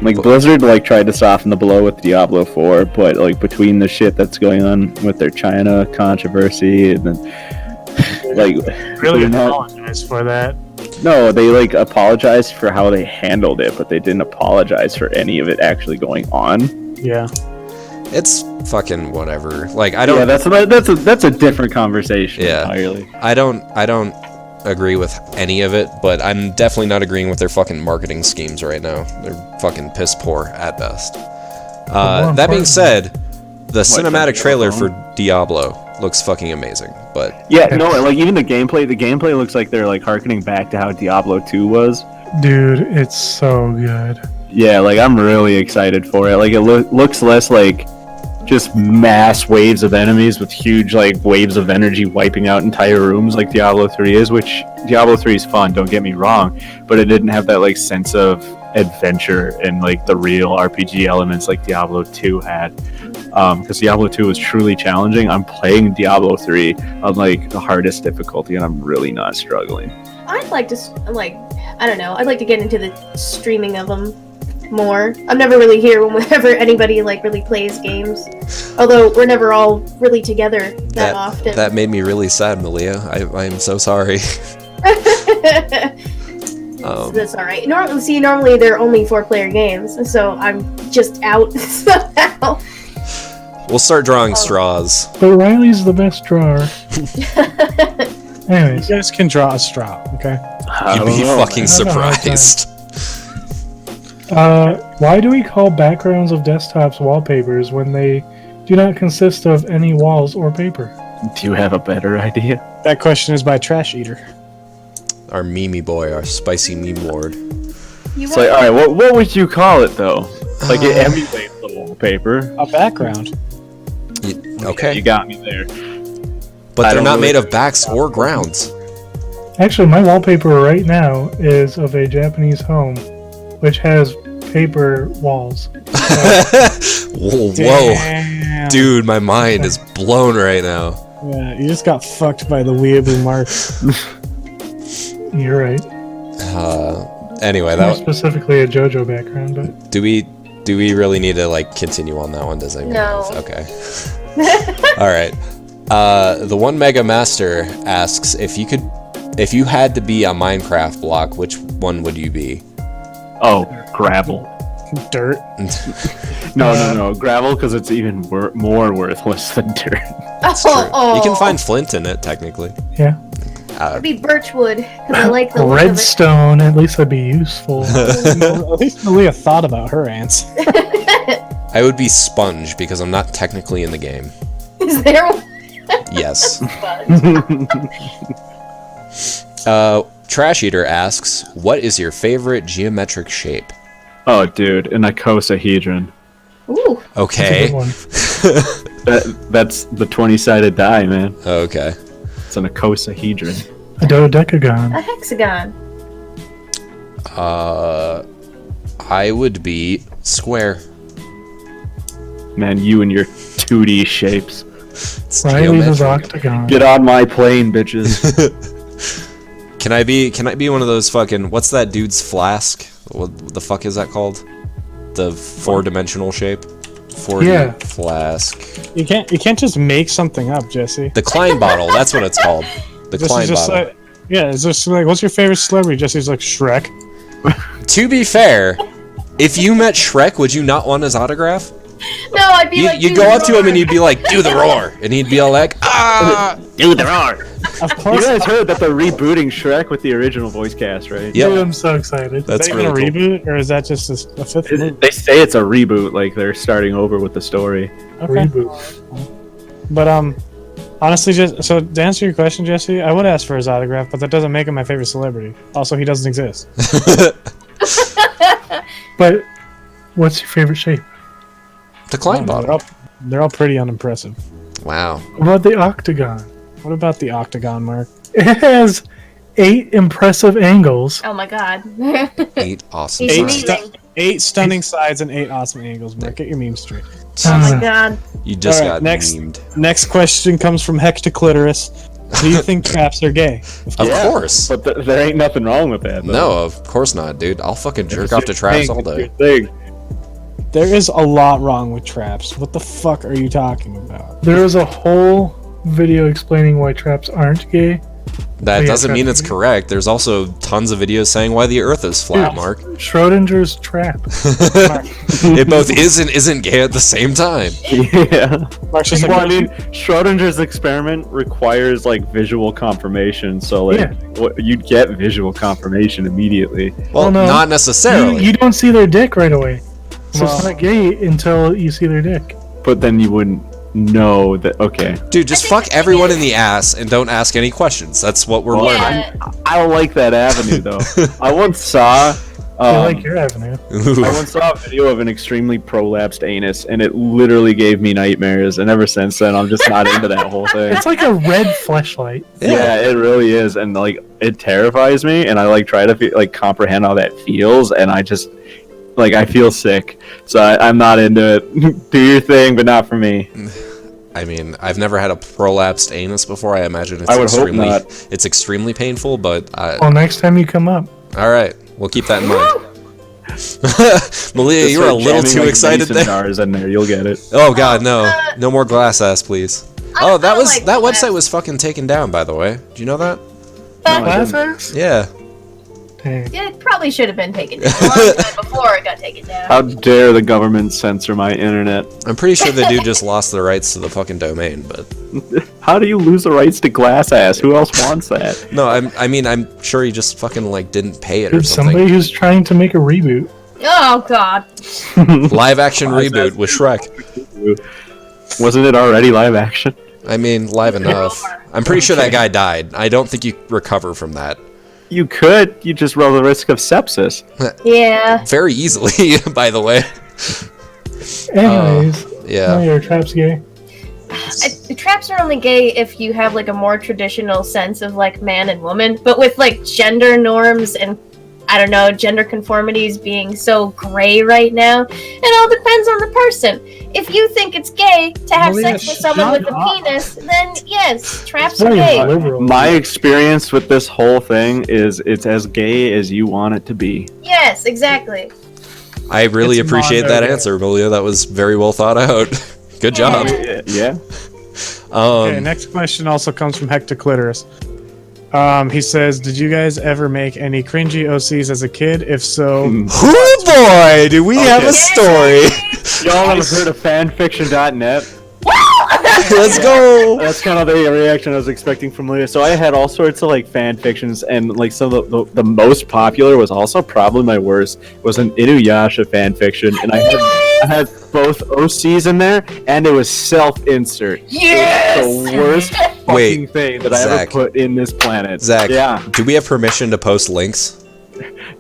like Blizzard like tried to soften the blow with Diablo 4, but like between the shit that's going on with their China controversy and then like Really they're not- apologize for that. No, they like apologized for how they handled it, but they didn't apologize for any of it actually going on. Yeah. It's fucking whatever. Like I don't. Yeah, that's a different conversation Yeah. entirely. I don't agree with any of it, but I'm definitely not agreeing with their fucking marketing schemes right now. They're fucking piss poor at best. That being said, the cinematic trailer for Diablo looks fucking amazing. But Yeah, no, like even the gameplay looks like they're like harkening back to how Diablo 2 was. Dude, it's so good. Yeah, like I'm really excited for it. Like it looks less like just mass waves of enemies with huge like waves of energy wiping out entire rooms like Diablo 3 is, which Diablo 3 is fun, don't get me wrong, but it didn't have that like sense of adventure and like the real RPG elements like Diablo 2 had. Because Diablo 2 was truly challenging. I'm playing Diablo 3 on like the hardest difficulty and I'm really not struggling. I'd like to, I don't know, I'd like to get into the streaming of them more. I'm never really here whenever anybody like really plays games. Although we're never all really together that often. that made me really sad, Malia. I am so sorry. That's alright. Normally they're only 4-player games, so I'm just out somehow. We'll start drawing straws. But Riley's the best drawer. Anyways, You guys can draw a straw, okay? You'd be fucking I don't know how to- surprised. why do we call backgrounds of desktops wallpapers when they do not consist of any walls or paper? Do you have a better idea? That question is by Trash Eater. Our Mimi boy, our spicy meme lord. It's like, alright, what would you call it though? Like it emulates the wallpaper. A background. Okay, You got me there. but I they're don't not really- made of backs or grounds. Actually, my wallpaper right now is of a Japanese home, which has paper walls. Whoa, Damn. dude, my mind is blown right now. Yeah, you just got fucked by the weeaboo mark. You're right. Anyway, More that specifically a JoJo background, but do we really need to like continue on that one? Does anyone? No. Okay. All right. The One Mega Master asks if you had to be a Minecraft block, which one would you be? Oh, gravel. Dirt. No, gravel because it's even more worthless than dirt. It's true. You can find flint in it, technically. yeah. It'd be birchwood because I like the look of it. Redstone, at least that'd be useful. At least Malia thought about her answer. I would be sponge because I'm not technically in the game. Is there one? Yes. Trash Eater asks, what is your favorite geometric shape? Oh, dude, an icosahedron. Ooh. That's a Okay. good one. That's the 20-sided die, man. Okay. It's an icosahedron. A dodecagon. A hexagon. I would be square. Man, you and your 2D shapes. It's Riley's is geometric. octagon. Get on my plane, bitches. Can I be one of those fucking, what's that dude's flask? What the fuck is that called? The 4-dimensional shape? 4D Yeah. flask. You can't just make something up, Jesse. The Klein bottle, that's what it's called. The Jesse's Klein just bottle. like, yeah, it's just like, what's your favorite celebrity? Jesse's like, Shrek. To be fair, if you met Shrek, would you not want his autograph? No, I'd be like, You'd "Do go the up to him roar." and you'd be like, do the roar! And he'd be all like, ah! Do the roar. Of You course. guys heard that they're rebooting Shrek with the original voice cast, right? Yep. Dude, I'm so excited. That's Is that even really a cool. reboot, or is that just a fifth movie? They say it's a reboot, like they're starting over with the story. Okay. Reboot. But honestly, just so to answer your question, Jesse, I would ask for his autograph, but that doesn't make him my favorite celebrity. Also, he doesn't exist. But what's your favorite shape? The Klein bottle. They're all pretty unimpressive. Wow. What about the octagon? What about the octagon, Mark? It has 8 impressive angles. Oh my god. 8 awesome Eight sides. stu- 8 stunning sides and 8 awesome angles, Mark. Get your meme straight. Oh my god. You just Alright, got next. memed. Next question comes from Hectoclitoris. Do you think traps are gay? Of Yeah, course. But there ain't nothing wrong with that. Though. No, of course not, dude. I'll fucking jerk off to traps all day. There is a lot wrong with traps. What the fuck are you talking about? There is a whole video explaining why traps aren't gay. That Yeah, doesn't mean traps it's are gay. correct. There's also tons of videos saying why the Earth is flat, Dude, Mark. Schrodinger's trap. It both is and isn't gay at the same time. Yeah. Mark's just Well, I like, mean, Schrodinger's experiment requires like visual confirmation, so like Yeah. what you'd get visual confirmation immediately. Well, no. not necessarily. You don't see their dick right away. So it's Well- not gay until you see their dick. But then you wouldn't know that. Okay. Dude, just fuck everyone in the ass and don't ask any questions. That's what we're learning. Yeah. I don't like that avenue though. I once saw. I like your avenue. I once saw a video of an extremely prolapsed anus, and it literally gave me nightmares. And ever since then, I'm just not into that whole thing. It's like a red fleshlight. Yeah, it really is, and like it terrifies me, and I like try to like comprehend how that feels, and I just like I feel sick, so I'm not into it. Do your thing, but not for me. I mean, I've never had a prolapsed anus before. I imagine it's I would hope extremely, not. it's extremely painful. But Well, next time you come up. all right, we'll keep that in mind. Malia, Just you were a start little jamming, too like, excited mason there. jars in there, you'll get it. Oh god, no more glass ass, please. Oh, that I was like that glass. website was fucking taken down, by the way. Do you know that? Glass ass? Yeah. Dang. Yeah, it probably should have been taken down a long time before it got taken down. How dare the government censor my internet? I'm pretty sure the dude just lost the rights to the fucking domain, but How do you lose the rights to glass ass? Who else wants that? no, I mean I'm sure he just fucking like didn't pay it or There's something. somebody who's trying to make a reboot. Oh god. Live action Glass reboot ass. with Shrek. Wasn't it already live action? I mean, live enough. I'm pretty sure that guy died. I don't think you recover from that. You could. You just run the risk of sepsis. Yeah. Very easily, by the way. Anyways, Yeah. your trap's gay. Traps are only gay if you have like a more traditional sense of like man and woman, but with like gender norms and I don't know, gender conformities being so gray right now, it all depends on the person. If you think it's gay to have Malia, sex with someone shut with a up. penis, then yes, traps It's are very gay. liberal. My experience with this whole thing is it's as gay as you want it to be. Yes, exactly. I really It's appreciate that non-gay. answer, Malia. That was very well thought out. Good job. Yeah. Okay, next question also comes from Hectoclitoris. He says, did you guys ever make any cringy OCs as a kid? If so, Oh boy, do we have a story. Y'all ever heard of fanfiction.net? Let's go. That's kind of the reaction I was expecting from Leah. So I had all sorts of like fan fictions, and like some of the most popular was also probably my worst was an Inuyasha fan fiction, and I had both OCs in there, and it was self-insert. Yes! It was the worst fucking Wait, thing that I Zach. ever put in this planet. Zach, Yeah. do we have permission to post links?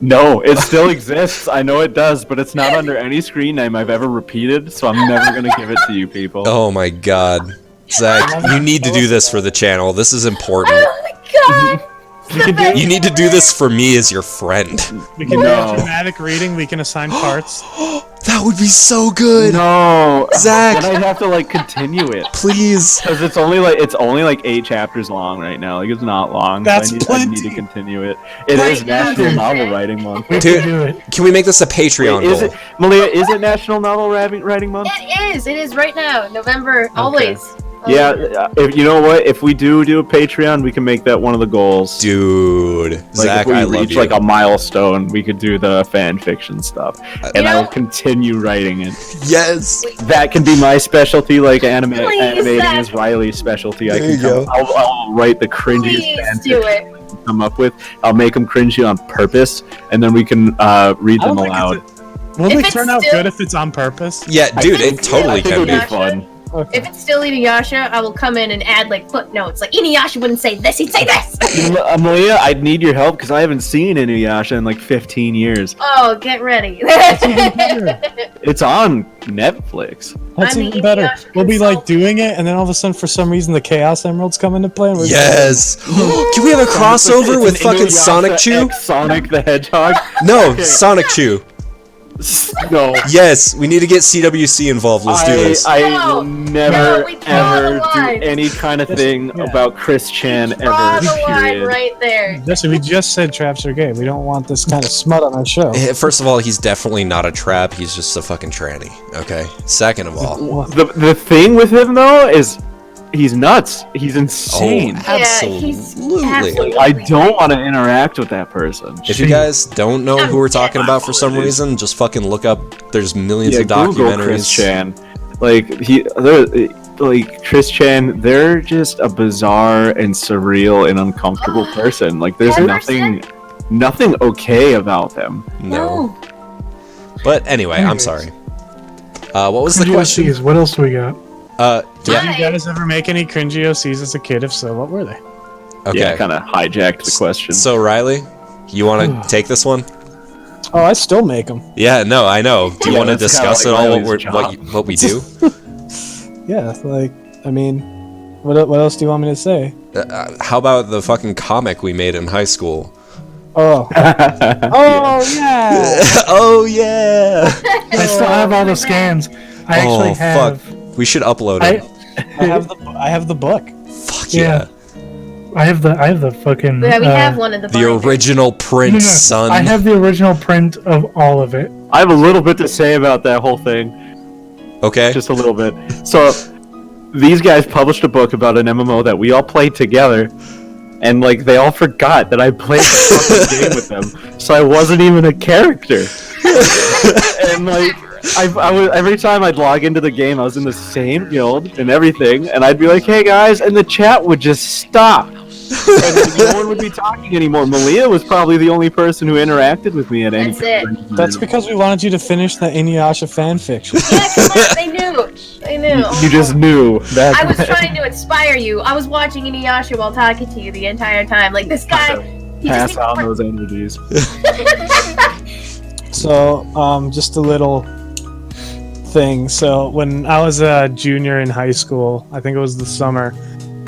No, it still exists. I know it does, but it's not under any screen name I've ever repeated, so I'm never gonna give it to you people. Oh my god. Zach, you need to do this for the channel. This is important. Oh my god! We can do. You need to do this for me as your friend. We can No. do dramatic reading. We can assign parts. That would be so good. No, Zach. Then I'd have to like continue it Please. because it's only like 8 chapters long right now. Like it's not long. That's I need plenty. to continue it. It Right, is National yeah. Novel Writing Month. We Dude. can do it. Can we make this a Patreon Is goal? it, Malia? Is it National Novel Writing Month? It is. It is right now. November. Always. Yeah. If you know what, if we do a Patreon, we can make that one of the goals. Dude, Like Zach, if we I love reach you. like a milestone, we could do the fan fiction stuff, and You I know- will continue writing it. Yes. That can be my specialty, like Please, animating Zach. is Riley's specialty. There you go. I'll write the cringiest fan Please do fiction it. I can come up with. I'll make them cringy on purpose, and then we can read them aloud. Will If they it's turn out still- good if it's on purpose? Yeah, dude, think- it totally I think it can would be. be fun. Okay. If it's still Inuyasha, I will come in and add like footnotes. Like Inuyasha wouldn't say this, he'd say this. Malia, I'd need your help because I haven't seen Inuyasha in like 15 years. Oh, get ready. It's on Netflix. That's I'm the even better. Inuyasha We'll be like consultant. doing it, and then all of a sudden, for some reason, the Chaos Emeralds come into play. And we're Yes. Can we have a crossover with It's fucking Inuyasha Sonic Chew? X Sonic the Hedgehog. No, Okay. Sonic Chew. No. Yes, we need to get CWC involved. Let's do this. I No, will never we draw ever the do line. any kind of thing yeah. about Chris Chan Draw ever. the line Period. right there. Listen, we just said traps are gay. We don't want this kind of smut on our show. First of all, he's definitely not a trap. He's just a fucking tranny. Okay. Second of all, The thing with him though is he's nuts. He's insane. Oh, Yeah, he's absolutely. absolutely- I don't want to interact with that person. If you guys don't know who we're talking about for some reason, just fucking look up. There's millions of Google Chris documentaries. Chan. Like Chris Chan, they're just a bizarre and surreal and uncomfortable person. Like there's Ever nothing okay about them. No. But anyway, I'm Anyways. sorry. What was the Cringy question? OCs, what else do we got? Did Yeah. you guys ever make any cringy OCs as a kid? If so, what were they? Okay. Yeah, kind of hijacked the question. So Riley, you want to take this one? Oh, I still make them. Yeah, no, I know. Do you Yeah, want to that's kinda discuss like at all Riley's what we do? Yeah, like, I mean, what else do you want me to say? How about the fucking comic we made in high school? Oh, oh yeah. Oh yeah. I still have all the scans. I actually have. Fuck. We should upload I, it. I have the book. Fuck yeah. I have the fucking. Yeah, we have one of the The binders. original print, No, no, son. I have the original print of all of it. I have a little bit to say about that whole thing. Okay. Just a little bit. So, these guys published a book about an MMO that we all played together, and like they all forgot that I played the fucking game with them, so I wasn't even a character. And like, I was every time I'd log into the game, I was in the same guild and everything, and I'd be like, "Hey guys," and the chat would just stop. And no one would be talking anymore. Malia was probably the only person who interacted with me at any That's it. point. That's because we wanted you to finish the Inuyasha fan fiction. Yeah, come on, they knew. They knew. You just knew that. I was trying to inspire you. I was watching Inuyasha while talking to you the entire time. Like this guy, he pass just on those energies. So, just a little thing. So, when I was a junior in high school, I think it was the summer,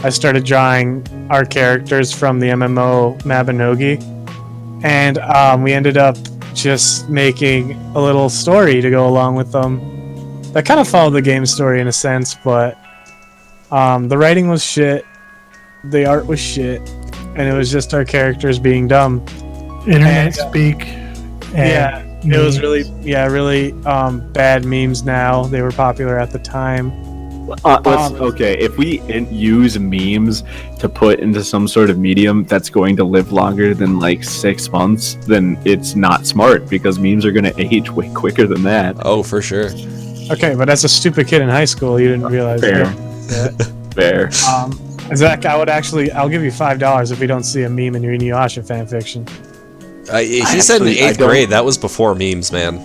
I started drawing our characters from the MMO Mabinogi, and we ended up just making a little story to go along with them. That kind of followed the game story in a sense, but the writing was shit, the art was shit, and it was just our characters being dumb. Internet And, speak. Yeah, And it was memes. really bad memes now. They were popular at the time. Okay, if we use memes to put into some sort of medium that's going to live longer than like 6 months, then it's not smart because memes are going to age way quicker than that. Oh, for sure. Okay, but as a stupid kid in high school, you didn't realize Fair. that. Fair. Zach, I'll give you $5 if we don't see a meme in your Inuyasha fanfiction. He said in actually- I 8th don't- grade. That was before memes, man.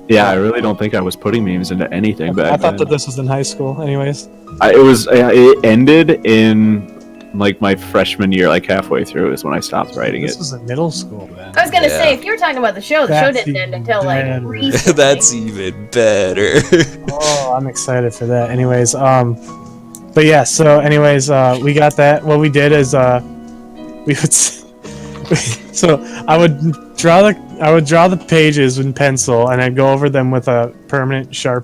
Yeah, I really don't think I was putting memes into anything back I thought that then. this was in high school, anyways. It ended in like my freshman year, like halfway through is when I stopped writing This it. was in middle school then. I was gonna Yeah. say, if you were talking about the show That's didn't end until even like recently. That's even better. Oh, I'm excited for that. Anyways, but yeah. So, anyways, we got that. What we did is we would So I would draw the pages in pencil, and I'd go over them with a permanent marker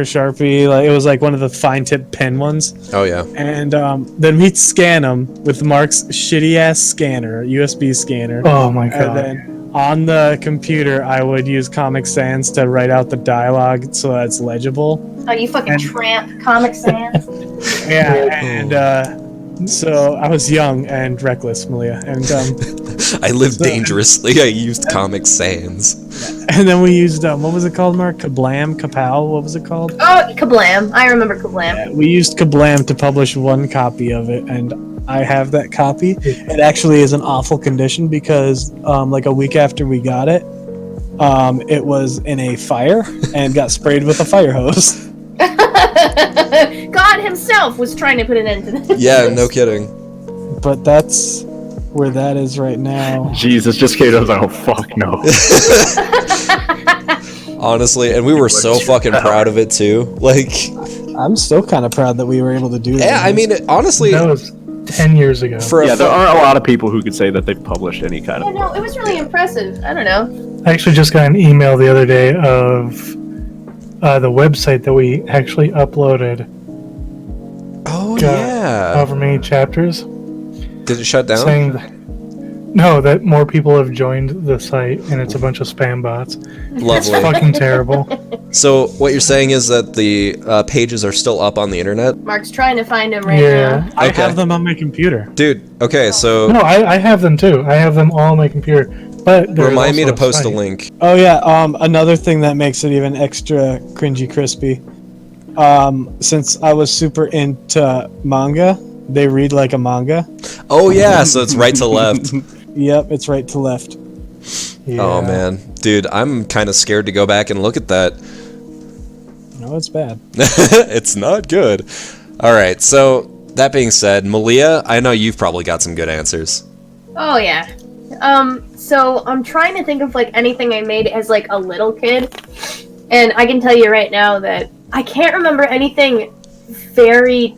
Sharpie. Like it was like one of the fine tip pen ones. Oh yeah. And then we'd scan them with Mark's shitty ass scanner, USB scanner. Oh my And god. then on the computer, I would use Comic Sans to write out the dialogue so that it's legible. Oh, you fucking tramp, Comic Sans. Yeah, and so I was young and reckless, Malia, and I lived dangerously. I used Comic Sans. and then we used what was it called, Mark? Kablam, Kapow, what was it called? Oh, Kablam. I remember Kablam. We used Kablam to publish one copy of it, and I have that copy. It actually is in awful condition because, like a week after we got it, it was in a fire and got sprayed with a fire hose. God himself was trying to put an end to this. Yeah, no kidding. But that's where that is right now. Jesus, just Kato was like, oh fuck no. Honestly, and we were so fucking proud of it too. Like, I'm still kind of proud that we were able to do that. yeah, I mean, honestly, That was 10 years ago. for a Yeah, there aren't a lot of people who could say that they've published any kind Yeah, of no, it was really impressive. I don't know. I actually just got an email the other day of the website that we actually uploaded. oh Got yeah, however many chapters, did it shut down? saying that more people have joined the site and it's a bunch of spam bots. It's Lovely. fucking terrible. So what you're saying is that the pages are still up on the internet, Mark's trying to find him right Yeah. now. I Okay. have them on my computer. dude. Okay, so No, I have them too. I have them all on my computer. But there's remind me also to post a site. link. Oh yeah, another thing that makes it even extra cringy crispy. Since I was super into manga, they read like a manga. Oh yeah, so it's right to left. Yep, it's right to left. Yeah. Oh man, dude, I'm kind of scared to go back and look at that. No, it's bad. It's not good. All right, so that being said, Malia, I know you've probably got some good answers. Oh yeah. So I'm trying to think of like anything I made as like a little kid, and I can tell you right now that I can't remember anything very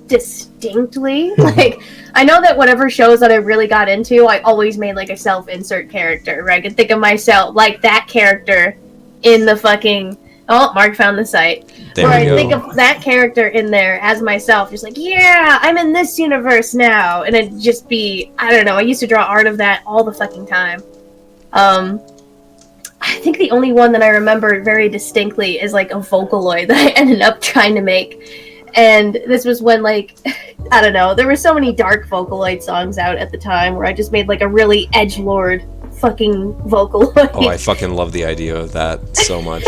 distinctly. Like I know that whatever shows that I really got into, I always made like a self-insert character, right? I could think of myself like that character in the fucking. Oh, Mark found the site. There Where we I go. think of that character in there as myself, just like, yeah, I'm in this universe now, and it'd just be, I don't know. I used to draw art of that all the fucking time. I think the only one that I remember very distinctly is like a Vocaloid that I ended up trying to make, and this was when like, I don't know, there were so many dark Vocaloid songs out at the time where I just made like a really edgelord fucking Vocaloid. Oh, I fucking love the idea of that so much.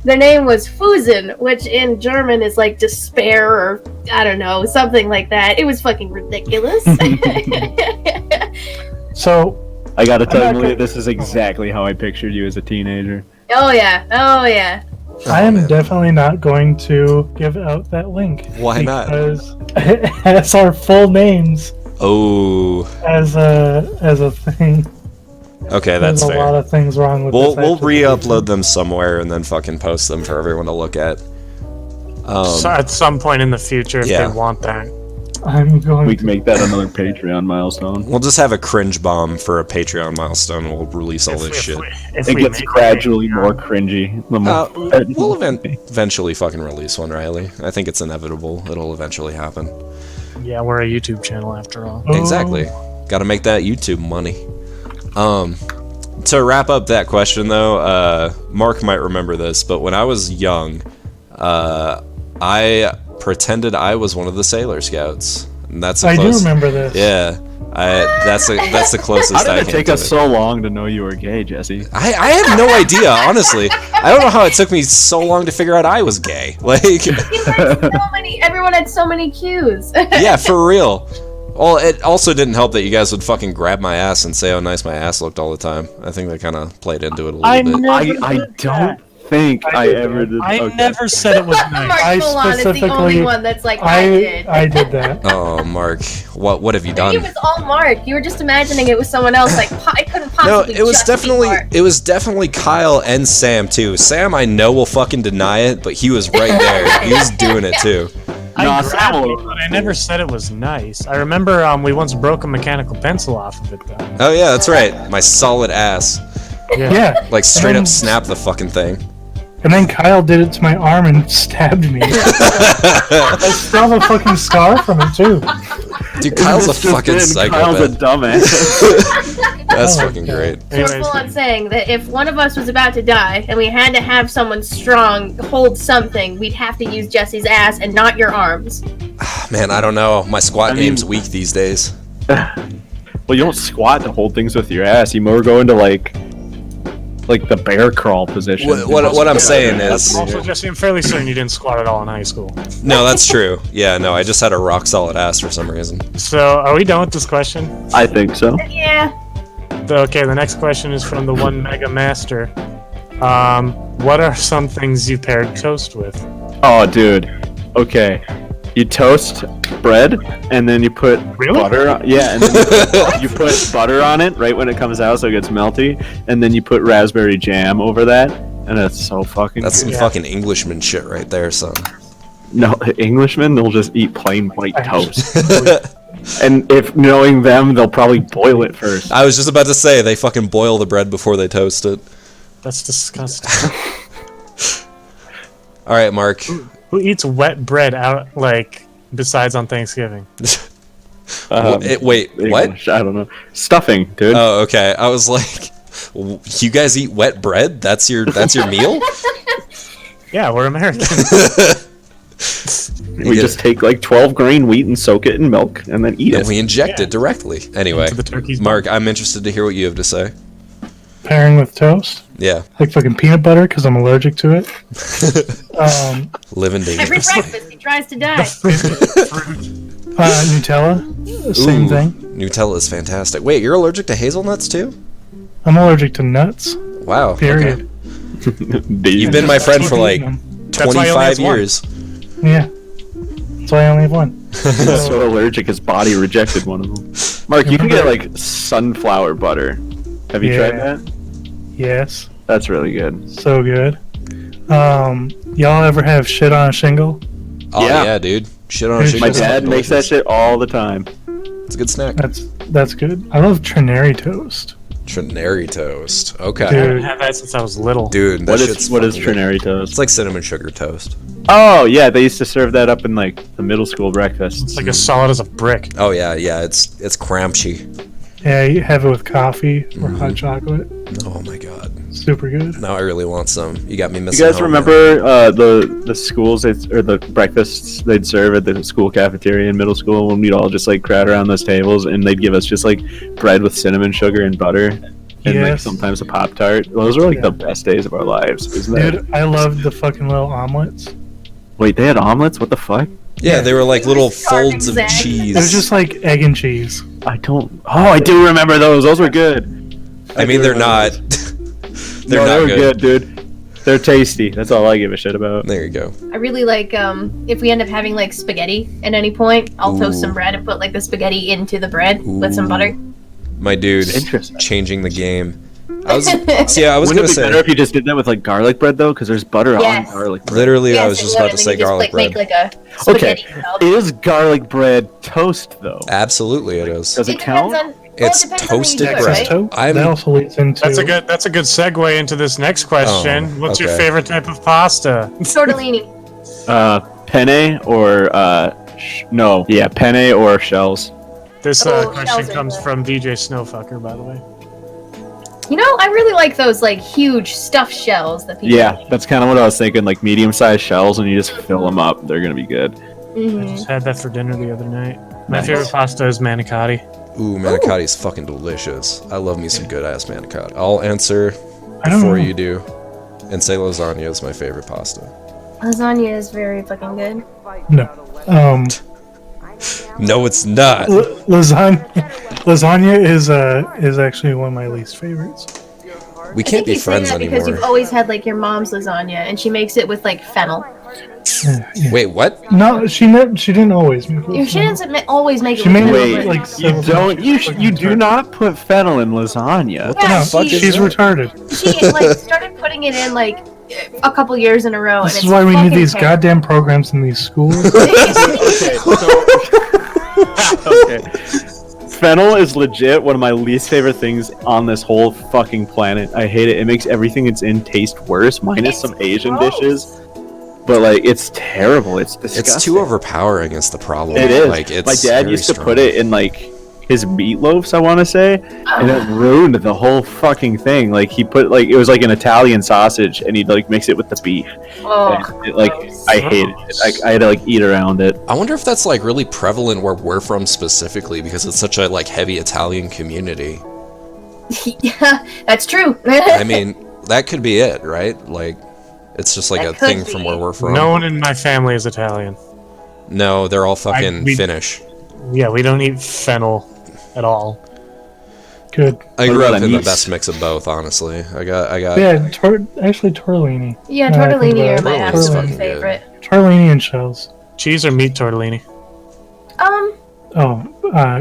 Their name was Fusen, which in German is like despair or I don't know, something like that. It was fucking ridiculous. So I gotta tell you, I'm not Malia, gonna- this is exactly how I pictured you as a teenager. Oh yeah, oh yeah. I am man. definitely not going to give out that link. Why not? Because it has our full names Oh, as a thing. okay, that's There's a lot fair. of things wrong with We'll this we'll application. re-upload them somewhere and then fucking post them for everyone to look at. So at some point in the future, if yeah. they want that. I'm going We to can make that another Patreon milestone. We'll just have a cringe bomb for a Patreon milestone. And we'll release all this shit. It gets gradually more cringy. The more We'll eventually fucking release one, Riley. I think it's inevitable. It'll eventually happen. Yeah, we're a YouTube channel after all. Oh, Exactly. Got to make that YouTube money. To wrap up that question, though, Mark might remember this, but when I was young, I pretended I was one of the Sailor Scouts. And that's the I do closest. remember this. Yeah, that's the closest How I did it came take to us so long to know you were gay, Jesse? I have no idea, honestly. I don't know how it took me so long to figure out I was gay. Like, Everyone had so many cues. yeah, for real. Well, it also didn't help that you guys would fucking grab my ass and say how nice my ass looked all the time. I think that kind of played into it a little bit. I don't think I ever did. I okay. never said it was nice. Mark I Milan is the only specifically- one that's like, I did. I did that. Oh, Mark, what have you It done? was all Mark. You were just imagining it was someone else. Like, I couldn't No, possibly. it was just be definitely Mark. Kyle and Sam too. Sam, I know will fucking deny it, but he was right there. He was doing it too. No, grabbed Sam it, will- but I never said it was nice. I remember we once broke a mechanical pencil off of it though. Oh yeah, that's right. My solid ass. Yeah. Like straight And up then- snap the fucking thing. And then Kyle did it to my arm and stabbed me. I still have a fucking scar from it too. Dude, Kyle's a This just fucking in, Kyle's a psychopath. dumbass. That's Oh, fucking God. great. So we're Anyways, full on saying that if one of us was about to die and we had to have someone strong hold something, we'd have to use Jesse's ass and not your arms. Man, I don't know. My squat I mean- game's weak these days. Well, you don't squat to hold things with your ass. You more go into like the bear crawl position. What I'm saying is, also, Jesse, I'm fairly certain you didn't squat at all in high school. no, that's true. Yeah, no, I just had a rock solid ass for some reason. So, are we done with this question? I think so. Yeah. Okay, the next question is from the one Mega Master. What are some things you paired toast with? Oh, dude. Okay. You toast bread and then you put Really? butter on, yeah, and then you put butter on it right when it comes out so it gets melty, and then you put raspberry jam over that, and it's so fucking That's some good. fucking Englishman shit right there, son. No, Englishmen, they'll just eat plain white toast. And if knowing them, they'll probably boil it first. I was just about to say they fucking boil the bread before they toast it. That's disgusting. All right, Mark. Who eats wet bread out, like, besides on Thanksgiving? Wait, what? English, I don't know. Stuffing, dude. Oh, okay. I was like, you guys eat wet bread? That's your meal? Yeah, we're American. we just take like 12 grain wheat and soak it in milk and then eat And it. we inject it directly. Anyway, To the turkey's Mark, I'm interested to hear what you have to say. Pairing with toast, Yeah, like fucking peanut butter, because I'm allergic to it. living Every dangerous. breakfast, he tries to die. Nutella, same Ooh, thing. Nutella is fantastic. Wait, you're allergic to hazelnuts too? I'm allergic to nuts. Wow. Period. Okay. You've been my friend for like That's why he only has 25 one. years. Yeah. That's why I only have one. He's so allergic, his body rejected one of them. Mark, you can get like sunflower butter. Have you tried Yeah. that? Yes. That's really good. So good. Y'all ever have shit on a shingle? Oh yeah, Yeah. dude. Shit on a My chicken. My is dad fucking makes that delicious. shit all the time. It's a good snack. That's good. I love Trinary toast. Trinary toast. Okay. I Dude. haven't had that since I was little. Dude, that What shit's is fucking good. Trinary toast? It's like cinnamon sugar toast. Oh yeah, they used to serve that up in like the middle school breakfast. It's like as solid as a brick. Oh yeah, it's crunchy. Yeah, you have it with coffee or Mm-hmm. hot chocolate. Oh my god. Super good. Now I really want some. You got me You missing. guys out, man. remember the schools or the breakfasts they'd serve at the school cafeteria in middle school when we'd all just like crowd around those tables and they'd give us just like bread with cinnamon sugar and butter and like Yes. sometimes a Pop Tart. Those were like Yeah. the best days of our lives, isn't that? Dude, I loved the fucking little omelets. Wait, they had omelets? What the fuck? Yeah, they were like little Starving folds of Zag. cheese. It was just like egg and cheese. I don't. Oh, I do remember those. Those were good. I mean, do they're remember not. those. They're No, not they were good. dude. They're tasty. That's all I give a shit about. There you go. I really like if we end up having like spaghetti at any point, I'll toast Ooh. some bread and put like the spaghetti into the bread with some butter. My dude, Interesting. changing the game. I was see. I was Wouldn't gonna it be better say if you just did that with like garlic bread though? Because there's butter Yes. on garlic bread. literally. I Yes, was it just would, about to and say then you garlic just, like, bread. Make like a Okay, spaghetti salad. is garlic bread toast though? Absolutely, it is. Does it It depends count? on. It's it depends on how you toasted do it, bread. right? Toast. I'm- That also leads into. That's a good segue into this next question. Oh, What's your okay. favorite type of pasta? Tortellini. Penne or no? Yeah, penne or shells. This Oh, question shells are comes good. from DJ Snowfucker, by the way. You know, I really like those like huge stuffed shells that people. Yeah, that's kind of what I was thinking. Like medium-sized shells, and you just fill them up. They're gonna be good. I Mhm. just had that for dinner the other night. My Nice. favorite pasta is manicotti. Ooh, manicotti is fucking delicious. I love me some good ass manicotti. I'll answer I don't before know. you do, and say lasagna is my favorite pasta. Lasagna is very fucking good. No. No, it's not. Lasagna is actually one of my least favorites. We I can't think be you say friends that because you've anymore. always had like your mom's lasagna, and she makes it with like fennel. Yeah. Wait, what? No, she didn't always make it. She doesn't always make it. She with made fennel, Wait, but- like You several don't. times. You do not put fennel in lasagna. What the Yeah, fuck she- is She's that? retarded. She like started putting it in like a couple years in a row. This and is it's why we need fucking these terrible. goddamn programs in these schools. Okay. Fennel is legit one of my least favorite things on this whole fucking planet. I hate it. It makes everything it's in taste worse, minus It's some Asian gross. dishes. But like, it's terrible. It's disgusting. It's too overpowering is the problem. It is. Like, it's my dad very used to strong. put it in like his meatloafs, I want to say, and it ruined the whole fucking thing. Like he put like it was like an Italian sausage, and he'd like mix it with the beef. Oh, And it, like I hated it. I had to like eat around it. I wonder if that's like really prevalent where we're from specifically because it's such a like heavy Italian community. yeah, that's true. I mean, that could be it, right? Like, it's just like That a could thing from be. where we're from. No one in my family is Italian. No, they're all fucking we- Finnish. Yeah, we don't eat fennel at all. Good. I grew about up in the anise? best mix of both, honestly. I got. Yeah, actually tortellini. yeah, No, I think tortellini are about my it. absolute Fucking good. favorite. Tortellini and shells. Cheese or meat tortellini?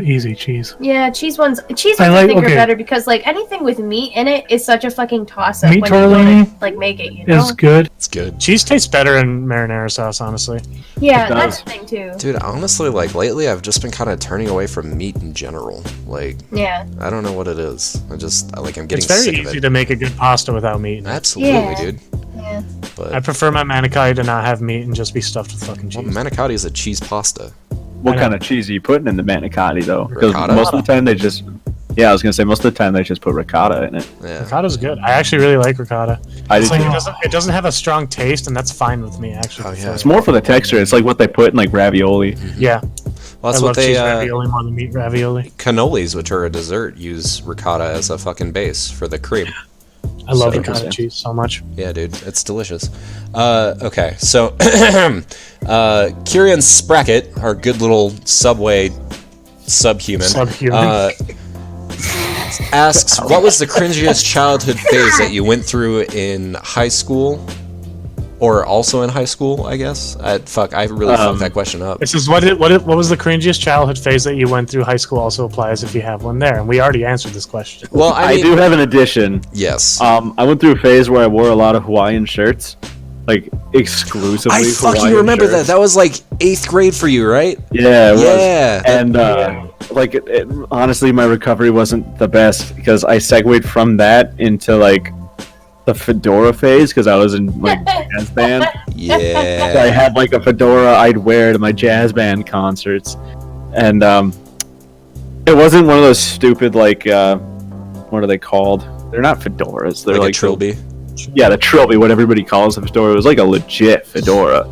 Easy cheese. Yeah, cheese ones. Cheese I ones I, like- think okay. are better because like anything with meat in it is such a fucking toss up Meat when you tortellini go to, like make it. You know? Is good. It's good. Cheese tastes better in marinara sauce, honestly. Yeah, It that's does. the thing too. Dude, honestly, like lately, I've just been kind of turning away from meat in general. Like, Yeah. I don't know what it is. I'm getting It's very sick of easy it. to make a good pasta without meat in it. Absolutely, Yeah. dude. Yeah. But I prefer my manicotti to not have meat and just be stuffed with fucking well, cheese. manicotti is a cheese pasta. What I know. kind of cheese are you putting in the manicotti though? Because Ricotta? most of the time they just, yeah, I was gonna say most of the time they just put ricotta in it. Yeah. Ricotta's good. I actually really like ricotta. I It's do like too. it doesn't have a strong taste, and that's fine with me actually. Oh, yeah. It's more for the texture. It's like what they put in like ravioli. Yeah, Well, that's I what love they cheese ravioli more than meat ravioli. cannolis, which are a dessert, use ricotta as a fucking base for the cream. I love So ricotta interesting. cheese so much. Yeah, dude, it's delicious. Okay, so Kieran Sprackett, our good little Subway subhuman, Subhuman. asks, "What was the cringiest childhood phase that you went through in high school, or also in high school? I guess. I really fucked that question up. This is what was the cringiest childhood phase that you went through? High school also applies if you have one there, and we already answered this question. Well, I I mean, do have an addition. yes. I went through a phase where I wore a lot of Hawaiian shirts, like exclusively. I fucking Hawaiian remember shirts. that. That was like 8th grade for you, right? Yeah, it was. Yeah. And like, honestly, my recovery wasn't the best because I segued from that into like the fedora phase because I was in like jazz band. So I Yeah. had like a fedora I'd wear to my jazz band concerts, and it wasn't one of those stupid like what are they called? They're not fedoras. They're Like a like trilby. Yeah, the trilby, what everybody calls a fedora. It was like a legit fedora,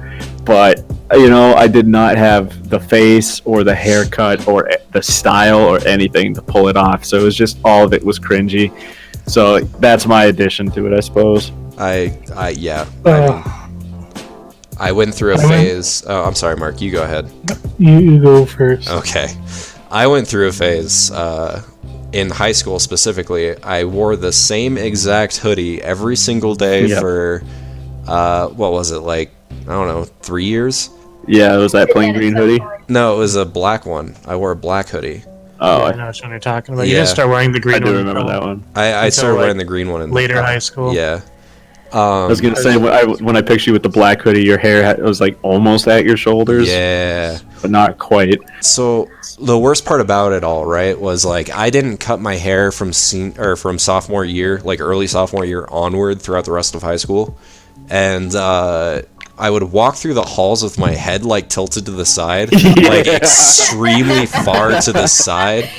but you know, I did not have the face or the haircut or the style or anything to pull it off. So it was just all of it was cringy. So that's my addition to it, I suppose. Yeah. Uh, I went through a I went- phase. Oh, I'm sorry, Mark. You go ahead. you go first. Okay. I went through a phase in high school specifically. I wore the same exact hoodie every single day Yep. for, what was it, like, I don't know, 3 years? Yeah, it was that plain green hoodie. No, it was a black one. I wore a black hoodie. Oh, I know which one you're talking about. You Yeah. didn't start wearing the green I do one remember until that one. I Until, started like, wearing the green one in later high school. Yeah. I was gonna say when I picture you with the black hoodie, your hair was like almost at your shoulders, Yeah. but not quite. So the worst part about it all, right, was like I didn't cut my hair from from sophomore year, like early sophomore year onward throughout the rest of high school, and I would walk through the halls with my head like tilted to the side, like extremely far to the side,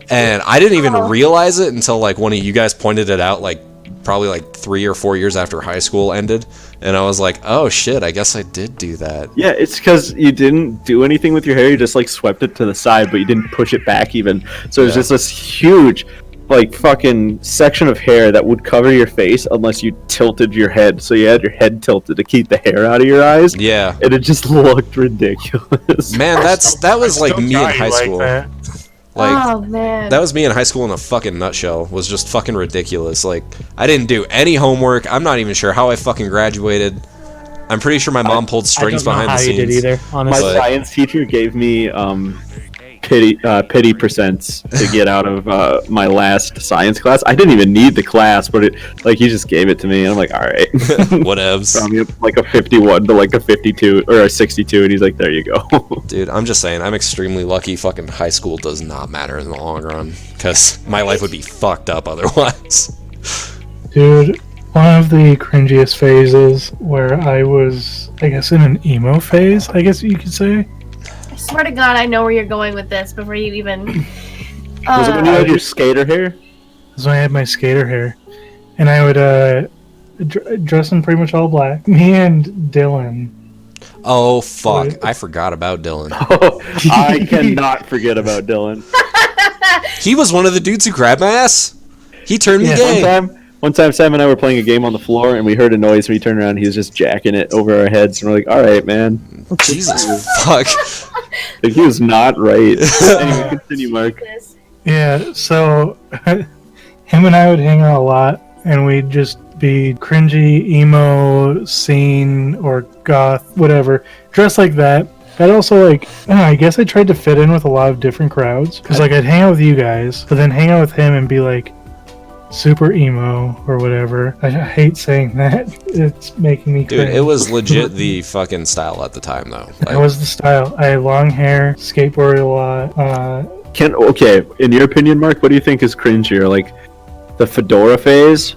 and I didn't even realize it until like one of you guys pointed it out, like probably like 3 or 4 years after high school ended, and I was like, oh shit, I guess I did do that. Yeah, it's because you didn't do anything with your hair. You just like swept it to the side, but you didn't push it back even. So it was Yeah. just this huge, like fucking section of hair that would cover your face unless you tilted your head. So you had your head tilted to keep the hair out of your eyes, Yeah. and it just looked ridiculous. Man, that was like Still me in got you high like school. that. Like Oh man. that was me in high school in a fucking nutshell. Was just fucking ridiculous. Like I didn't do any homework. I'm not even sure how I fucking graduated. I'm pretty sure my mom pulled I strings don't know behind how the you scenes. did either, My honestly. But- science teacher gave me pity percents to get out of my last science class. I didn't even need the class, but he just gave it to me, and I'm like, all right, Whatevs. from like a 51 to like a 52 or a 62, and he's like, there you go. Dude, I'm just saying, I'm extremely lucky. Fucking high school does not matter in the long run, because my life would be fucked up otherwise. Dude, one of the cringiest phases where I was, I guess, in an emo phase, I guess you could say. I swear to God, I know where you're going with this before you even. Was it when you had your skater hair? That's when I had my skater hair. And I would dress in pretty much all black. Me and Dylan. Oh, fuck. Wait. I forgot about Dylan. Oh, I cannot forget about Dylan. He was one of the dudes who grabbed my ass. He turned me Yeah, gay. One time, Sam and I were playing a game on the floor, and we heard a noise. And we turned around, and he was just jacking it over our heads, and we're like, "All right, man." Jesus fuck. Like, he was not right. Anyway, continue, Mark. Yeah, so him and I would hang out a lot, and we'd just be cringy, emo, scene, or goth, whatever, dressed like that. I'd also, like, I don't know, I guess I tried to fit in with a lot of different crowds. Because, like, I'd hang out with you guys, but then hang out with him and be, like, super emo or whatever. I hate saying that. It's making me Dude, cringe. it was legit the fucking style at the time, though. That was the style. I had long hair, skateboarded a lot. Okay, in your opinion, Mark, what do you think is cringier, like the fedora phase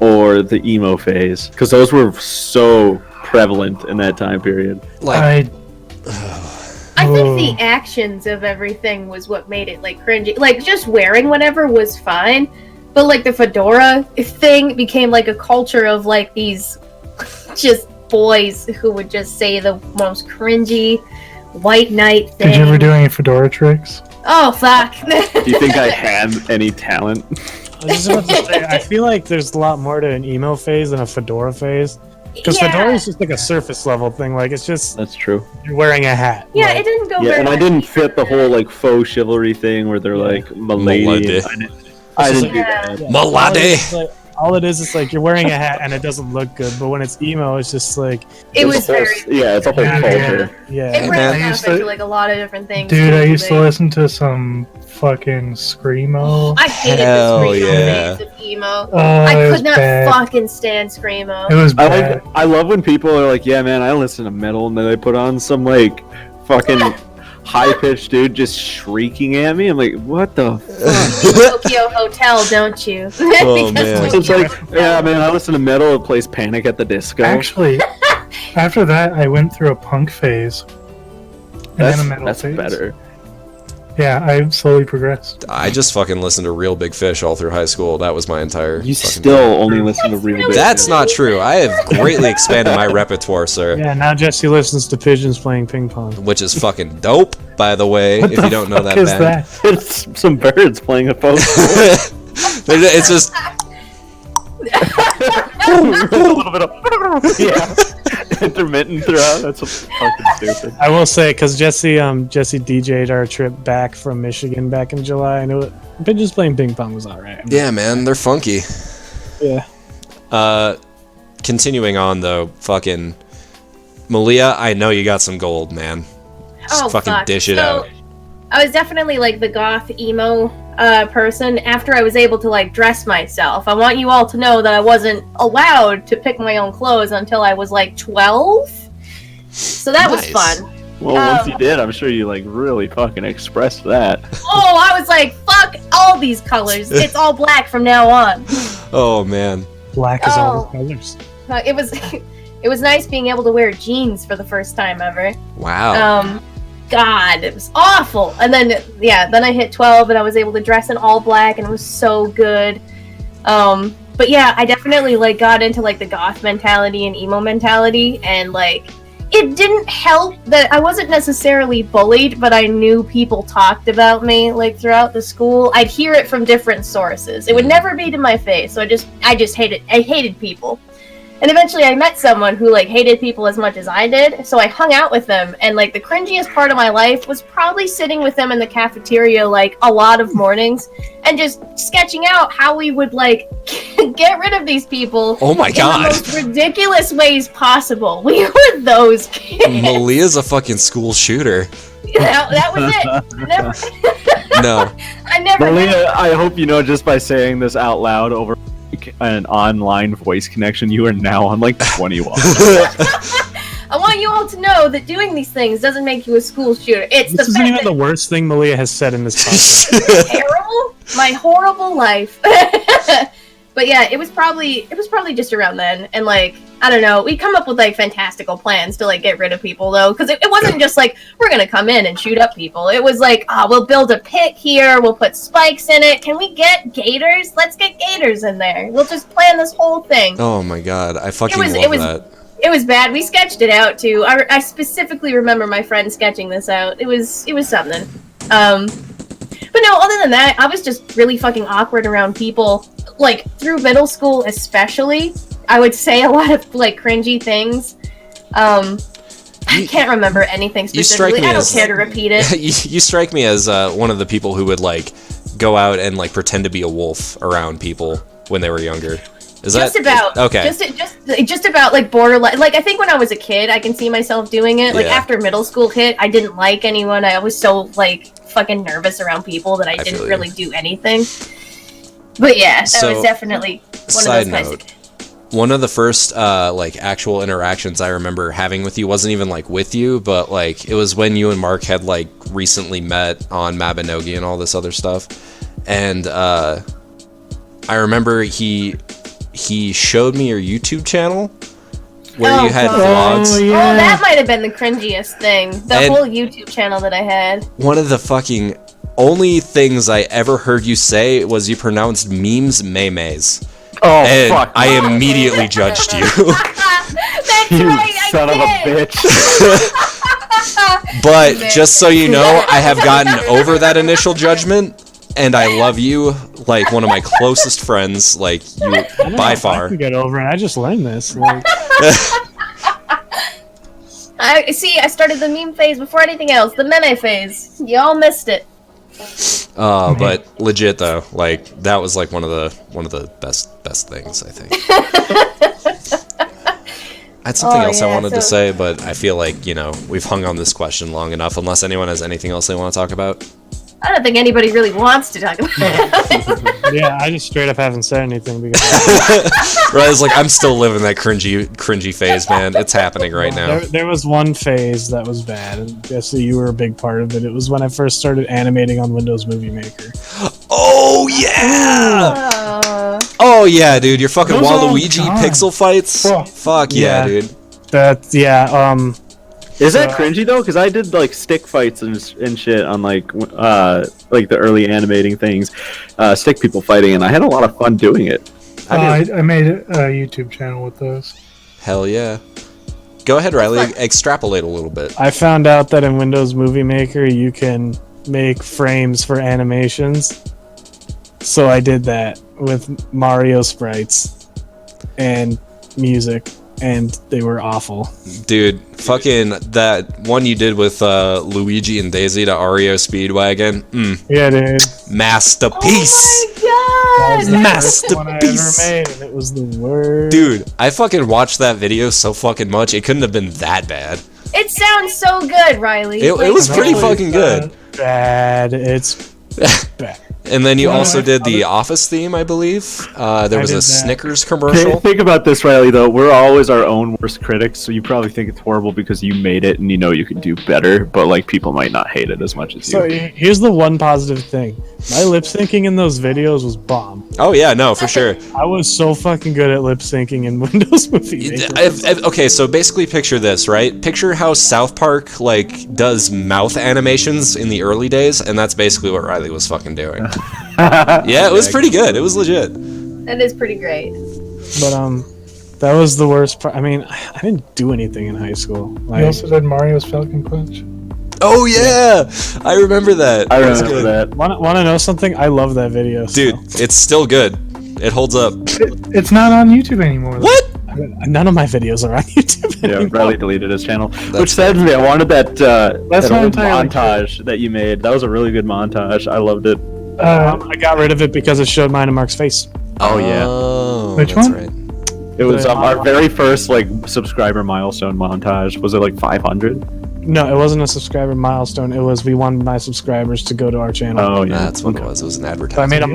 or the emo phase? Because those were so prevalent in that time period. like, I think the actions of everything was what made it like cringy. Like just wearing whatever was fine, but like the fedora thing became like a culture of like these just boys who would just say the most cringy white knight thing. Did you ever do any fedora tricks? Oh fuck! Do you think I had any talent? I was just about to say, I feel like there's a lot more to an emo phase than a fedora phase. Because Yeah. fedora is just like a surface level thing. Like, it's just That's true. you're wearing a hat. Yeah, Like, it didn't go Yeah, very and I much didn't deeper fit the than whole that. like faux chivalry thing where they're like milady. Milady. I didn't do Yeah. that. yeah. Malade. All it is like you're wearing a hat and it doesn't look good. But when it's emo, it's just like, It It's was a whole, very. yeah, it's a whole Yeah. culture. yeah. It man. branched I off used to- into like a lot of different things. Dude, I too, used to like- listen to some fucking screamo. I hated Hell the screamo yeah. phase of emo. Oh, I it was could not bad. fucking stand screamo. It was I bad. I love when people are like, yeah, man, I listen to metal, and then they put on some like fucking high pitched dude just shrieking at me. I'm like, what the fuck? Tokyo Hotel, don't you? Oh, Because man. So it's Tokyo like, yeah, man, I listen to metal. It plays Panic at the Disco. Actually, after that, I went through a punk phase. And that's then a metal that's phase. better. Yeah, I slowly progressed. I just fucking listened to Real Big Fish all through high school. That was my entire. You fucking still only listen to real. really- Big That's Fish. not true. I have greatly expanded my repertoire, sir. Yeah, now Jesse listens to pigeons playing ping pong. Which is fucking dope, by the way, What if the you don't know fuck that is band. that? It's some birds playing a folk. It's just a little bit of yeah, intermittent throughout. That's fucking stupid. I will say, because Jesse DJ'd our trip back from Michigan back in July, and pigeons playing ping pong was alright. yeah, man, they're funky. Yeah. Continuing on though, fucking Malia, I know you got some gold, man. Just Oh, fucking fuck. dish it So, out. I was definitely like the goth emo person after I was able to like dress myself. I want you all to know that I wasn't allowed to pick my own clothes until I was like 12. So that was Nice. fun. Well, once you did, I'm sure you like really fucking expressed that. Oh, I was like, fuck all these colors. It's all black from now on. Oh man. Black is all Oh. the colors. It was it was nice being able to wear jeans for the first time ever. Wow. God, it was awful. And then then I hit 12 and I was able to dress in all black and it was so good. But yeah, I definitely like got into like the goth mentality and emo mentality, and like it didn't help that I wasn't necessarily bullied, but I knew people talked about me like throughout the school. I'd hear it from different sources. It would never be to my face, so I just hated people. And eventually I met someone who like hated people as much as I did, so I hung out with them, and like the cringiest part of my life was probably sitting with them in the cafeteria like a lot of mornings and just sketching out how we would like get rid of these people Oh my god. in the most ridiculous ways possible. We were those kids. Malia's a fucking school shooter. That was it. Never. No. I never. Malia, I hope you know just by saying this out loud over an online voice connection, you are now on like 21. I want you all to know that doing these things doesn't make you a school shooter. It's This the isn't fact even that the worst thing Malia has said in this podcast. terrible, my horrible life. But yeah, it was probably just around then, and like I don't know, we come up with like fantastical plans to like get rid of people though, because it wasn't just like we're gonna come in and shoot up people. It was like, we'll build a pit here, we'll put spikes in it. Can we get gators? Let's get gators in there. We'll just plan this whole thing. Oh my god, I fucking love that. It was bad. We sketched it out too. I specifically remember my friend sketching this out. It was something. But no, other than that, I was just really fucking awkward around people. Like through middle school, especially, I would say a lot of like cringy things. I can't remember anything specifically. I don't care to repeat it. You strike me as one of the people who would like go out and like pretend to be a wolf around people when they were younger. Is just that about okay? Just about like borderline. Like I think when I was a kid, I can see myself doing it. Like Yeah. after middle school hit, I didn't like anyone. I was so like fucking nervous around people that I feel didn't you. really do anything. But yeah, that So, was definitely one side of those note, guys. one of the first like actual interactions I remember having with you wasn't even like with you, but like it was when you and Mark had like recently met on Mabinogi and all this other stuff, and I remember he showed me your YouTube channel where you had God. vlogs. Oh, Oh, yeah. that might have been the cringiest thing. The And- whole YouTube channel that I had. One of the fucking only things I ever heard you say was you pronounced memes memes. Oh, And fuck. I immediately judged you. That's You right, I son of a did. bitch. But just so you know, I have gotten over that initial judgment, and I love you like one of my closest friends, like you I don't know by if I far. can get over it. I just learned this. Like, I started the meme phase before anything else. The meme phase. Y'all missed it. But legit though, like that was like one of the best things I think. I had something else I wanted to say, but I feel like, you know, we've hung on this question long enough unless anyone has anything else they want to talk about. I don't think anybody really wants to talk about it. yeah, I just straight up haven't said anything because Right, it's like I'm still living that cringy phase, man. It's happening right now. there was one phase that was bad, and Jesse, you were a big part of it. It was when I first started animating on Windows Movie Maker. Oh yeah! Uh, Oh yeah, dude, your fucking Those are all Waluigi gone. pixel fights. Fuck. Fuck yeah, Yeah. dude. That Is that cringy though? Because I did like stick fights and shit on like the early animating things, stick people fighting, and I had a lot of fun doing it. I made a YouTube channel with those. Hell yeah. Go ahead, Riley. Extrapolate a little bit. I found out that in Windows Movie Maker you can make frames for animations. So I did that with Mario sprites and music, and they were awful. Dude, fucking that one you did with Luigi and Daisy to Ario Speedwagon. Yeah, dude. Masterpiece. oh my god! First one I ever Masterpiece. made, and it was the worst. Dude, I fucking watched that video so fucking much. It couldn't have been that bad. It sounds so good, Riley. It was pretty Really fucking good. Bad. It's bad. And then you Well, also I- did the Office theme, I believe. There was did a that. Snickers commercial. Think about this, Riley. Though we're always our own worst critics, so you probably think it's horrible because you made it and you know you could do better. But like people might not hate it as much as So you. here's the one positive thing. My lip syncing in those videos was bomb. Oh yeah, no, for sure. I was so fucking good at lip syncing in Windows Movie Maker. Okay, so basically picture this, right? Picture how South Park like does mouth animations in the early days, and that's basically what Riley was fucking doing. Yeah, it was pretty good. It was legit. That is pretty great. But that was the worst part. I mean, I didn't do anything in high school. You Like, also did Mario's Falcon Punch. Oh yeah, I remember that. I That was remember good. that. want to know something? I love that video. Dude, still. it's still good. It holds up. It's not on YouTube anymore. Though. What? None of my videos are on YouTube. Yeah, anymore. Riley deleted his channel, That's which saddens me. I wanted that That's that not old entirely montage that you made. That was a really good montage. I loved it. I got rid of it because it showed mine and Mark's face. Oh, yeah. Oh, Which that's one? right. It was The our very first like subscriber milestone montage. Was it like 500? No, it wasn't a subscriber milestone. It was we wanted my subscribers to go to our channel. Oh yeah, That's what it was. It was an So I advertisement. made I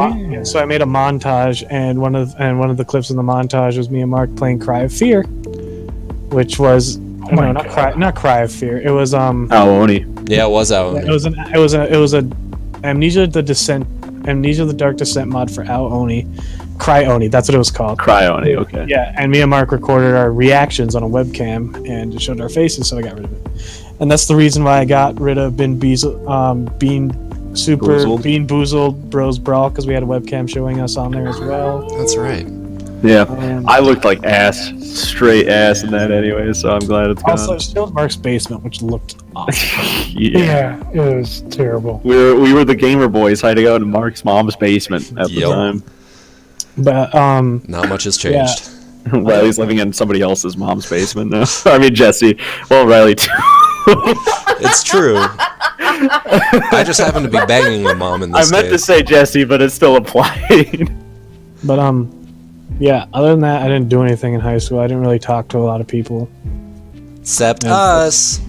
made a montage, and one of the clips in the montage was me and Mark playing Cry of Fear, which was my God. not Cry of Fear. It was Oni. Yeah, it was out. it was a Amnesia the Dark Descent mod for Ao Oni, Cry Oni. That's what it was called. Cry Oni. Okay. Yeah, and me and Mark recorded our reactions on a webcam, and it showed our faces, so I got rid of it. And that's the reason why I got rid of Bean Boozled Bros Brawl, because we had a webcam showing us on there as well. That's right. Yeah. And I looked like ass, straight ass in that anyway. So I'm glad it's gone. also showed Mark's basement, which looked awesome. Yeah. Yeah, it was terrible. We were the gamer boys hiding out in Mark's mom's basement at the Yep. time. But Not much has changed. Riley's living in somebody else's mom's basement now. I mean Jesse. Well, Riley too. It's true. I just happen to be banging my mom in I this meant to case. say Jesse, but it still applied. but yeah. Other than that, I didn't do anything in high school. I didn't really talk to a lot of people. Except Yeah. us.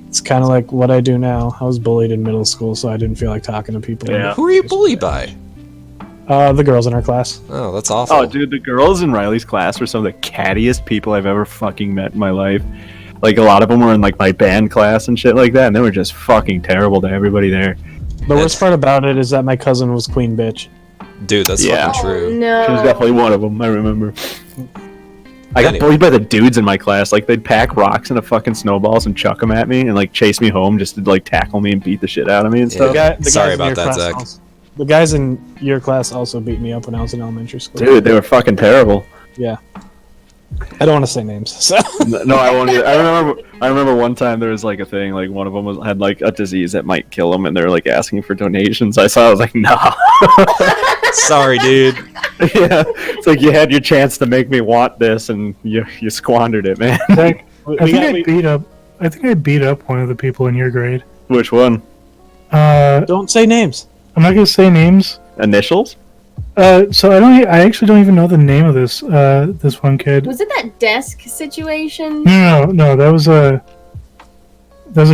It's kind of like what I do now. I was bullied in middle school, so I didn't feel like talking to people. Yeah. Who are you bullied by? The girls in our class. Oh, that's awful. Oh, dude, the girls in Riley's class were some of the cattiest people I've ever fucking met in my life. Like, a lot of them were in, like, my band class and shit like that, and they were just fucking terrible to everybody there. The worst part about it is that my cousin was queen bitch. Dude, that's Yeah. fucking true. No. She was definitely one of them, I remember. I got Anyway. bullied by the dudes in my class. Like, they'd pack rocks into fucking snowballs and chuck them at me and, like, chase me home just to, like, tackle me and beat the shit out of me and stuff. Sorry about in your that, class Zach. the guys in your class also beat me up when I was in elementary school. Dude, they were fucking terrible. Yeah. I don't want to say names. So. No, I won't either. I remember one time there was like a thing, like one of them had like a disease that might kill them, and they were like asking for donations. I was like, nah. Sorry, dude. Yeah, it's like you had your chance to make me want this, and you squandered it, man. Like, I think I beat up one of the people in your grade. Which one? Don't say names. I'm not gonna say names. Initials? So I actually don't even know the name of this one kid. Was it that desk situation? No, that was a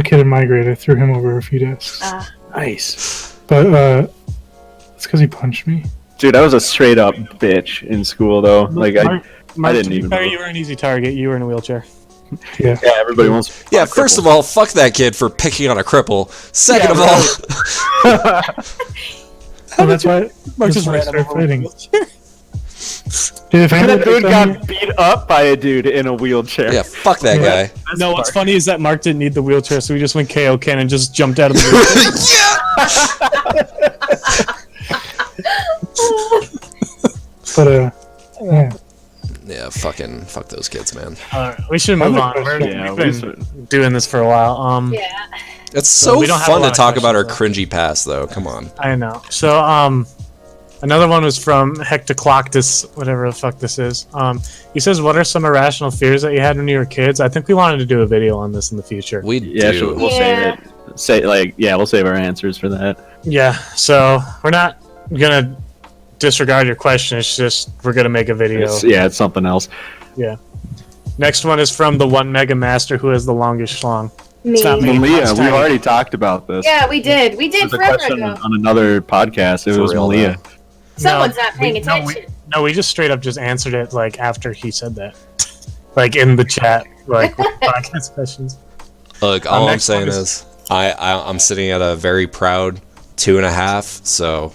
kid in my grade. I threw him over a few desks. Nice. But it's because he punched me. Dude, I was a straight up bitch in school, though. Like Mark, I didn't to be even fair, know. you were an easy target. You were in a wheelchair. Yeah. Yeah, everybody wants. Yeah, first of all, fuck that kid for picking on a cripple. Second of all, So that's why Mark that's just why I ran started over a fighting. wheelchair. Dude, if that dude anyone- got beat up by a dude in a wheelchair. yeah, fuck that Yeah. guy. No, what's funny is that Mark didn't need the wheelchair, so he just went KO Ken and just jumped out of the wheelchair. But yeah. Yeah, fuck those kids, man. Alright, we should move on. Yeah, We've been doing this for a while. Yeah. It's so we don't have a fun lot to of talk about our questions, cringy past, though. Come on. I know. So, another one was from Hectocloctus, whatever the fuck this is. He says, "What are some irrational fears that you had when you were kids?" I think we wanted to do a video on this in the future. We Yeah, do. we'll save it. We'll save our answers for that. Yeah. So we're not gonna disregard your question. It's just we're gonna make a video. It's something else. Yeah. Next one is from the one Mega Master who has the longest schlong. Me. It's not me. Malia, It's we tiny. already talked about this. Yeah, we did. We did There's a forever question ago. on another podcast. It For was real, Malia. Someone's not paying we- attention. No, we just straight up just answered it like after he said that, like in the chat, like with podcast questions. Look, all I'm next saying one is- is, I'm sitting at a very proud 2.5. So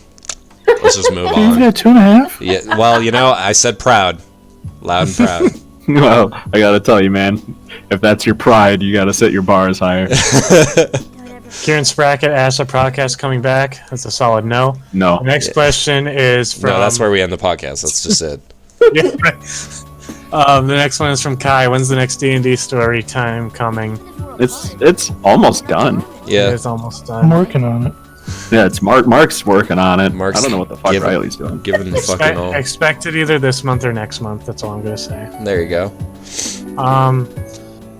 let's just move You've on. got 2.5? Yeah. Well, I said proud, loud and proud. Well, I gotta tell you, man, if that's your pride, you gotta set your bars higher. Kieran Sprackett asked a podcast coming back. That's a solid no. No. The next question is from. No, that's where we end the podcast. That's just it. Yeah, right. The next one is from Kai. When's the next D&D story time coming? It's almost done. Yeah. It's almost I'm done. working on it. Yeah, it's Mark's working on it. Mark's I don't know what the fuck giving- Riley's doing. Given the fucking all. Expect it either this month or next month. That's all I'm gonna say. There you go.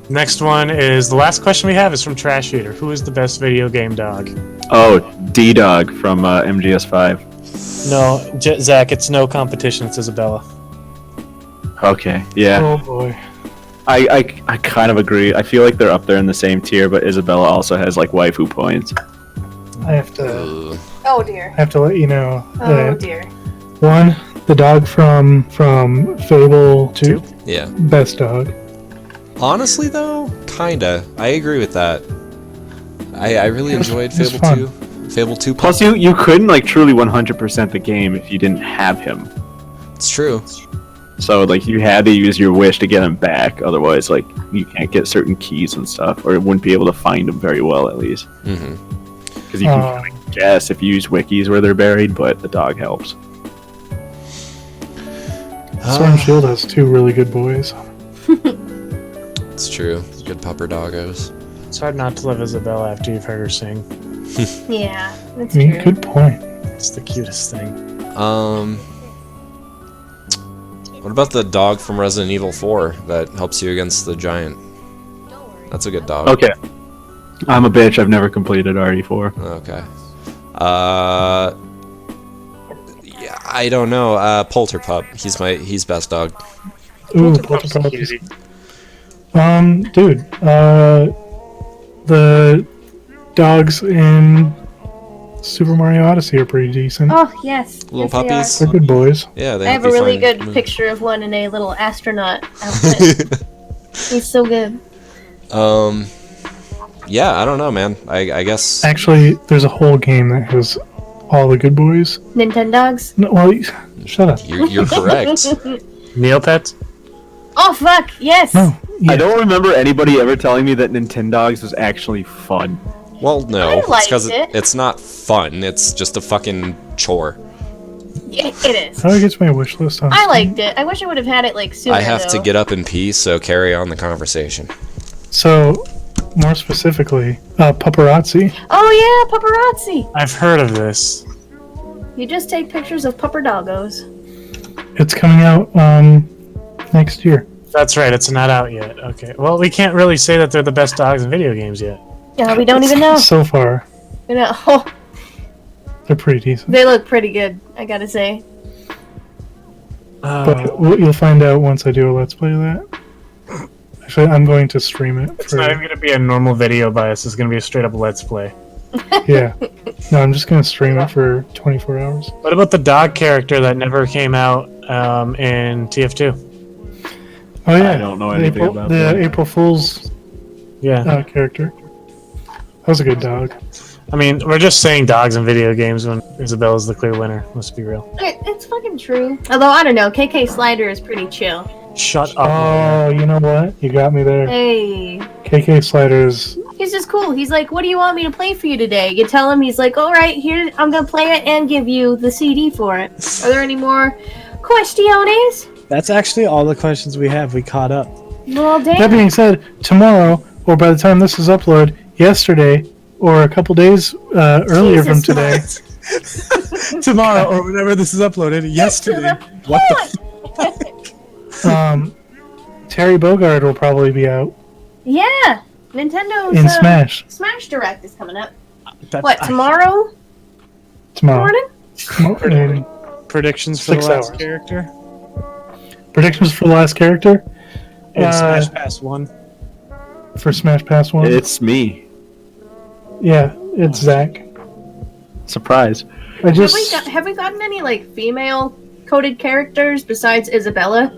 Next one is the last question we have is from Trash Eater. Who is the best video game dog? Oh, D-Dog from MGS5. No, Zach. It's no competition. It's Isabella. Okay, yeah. Oh boy. I kind of agree. I feel like they're up there in the same tier, but Isabella also has like waifu points. I have to Oh dear. let you know Oh that dear. one, the dog from Fable 2, Yeah. best dog. Honestly, though, kinda. I agree with that. I really enjoyed it was Fable fun. 2. Fable 2. Plus, you couldn't like truly 100% the game if you didn't have him. It's true. So like you had to use your wish to get him back. Otherwise, like you can't get certain keys and stuff, or it wouldn't be able to find them very well at least. Mm-hmm. Because you can kind of guess if you use wikis where they're buried, but the dog helps. Sword and Shield has 2 really good boys. It's true. Good pupper doggos. It's hard not to love Isabella after you've heard her sing. Yeah, that's I mean, true. good point. It's the cutest thing. What about the dog from Resident Evil 4 that helps you against the giant? That's a good dog. Okay. I'm a bitch. I've never completed RE4. Okay. Yeah, I don't know. Polterpup. He's best dog. Ooh, Polterpup's a Polterpup. cutie. Dude, the dogs in Super Mario Odyssey are pretty decent. Oh yes. Little yes, they are. puppies. They're good boys. Yeah, they I have a help you really find good moves. picture of one in a little astronaut outfit. He's so good. Yeah, I don't know, man. I guess. Actually, there's a whole game that has all the good boys. Nintendogs. No, well, shut up. You're correct. Neopets? Oh fuck! Yes. No, yeah. I don't remember anybody ever telling me that Nintendogs was actually fun. Well, no, I it's liked because it. it's not fun. It's just a fucking chore. Yeah, it is. How do I get to my wish list on I Steam? liked it. I wish I would have had it like sooner. I have to though. get up in peace, so carry on the conversation. So, more specifically, Paparazzi. Oh yeah, paparazzi. I've heard of this. You just take pictures of pupper doggos. It's coming out next year. That's right, it's not out yet. Okay. Well, we can't really say that they're the best dogs in video games yet. Yeah, we don't even know. So far, You know, they're pretty decent. they look pretty good. I gotta say. But you'll find out once I do a Let's Play of that. Actually, I'm going to stream it. It's not even going to be a normal video bias. It's going to be a straight up Let's Play. Yeah. No, I'm just going to stream it for 24 hours. What about the dog character that never came out in TF2? Oh, yeah. I don't know anything about the that. April Fool's Yeah. character. That was a good dog. I mean, we're just saying dogs in video games when Isabella's the clear winner. Let's be real. It's fucking true. Although I don't know, KK Slider is pretty chill. Shut up. Oh, you know what? You got me there. Hey, KK Sliders. he's just cool. He's like, "What do you want me to play for you today?" You tell him. He's like, "All right, here I'm gonna play it and give you the CD for it." Are there any more questions? That's actually all the questions we have. We caught up. Well, That damn. being said, tomorrow, or by the time this is uploaded, yesterday, or a couple days earlier from Jesus today, Tomorrow, or whenever this is uploaded, yesterday. What the Terry Bogard will probably be out Yeah, Nintendo's in Smash Smash Direct is coming up. That- What, tomorrow tomorrow. morning? Predictions for 6 the last hours. character? Predictions for the last character In Smash Pass 1. for Smash Pass 1? It's me. Yeah, it's Zach. Surprise. I just Have we gotten any like female coded characters besides Isabella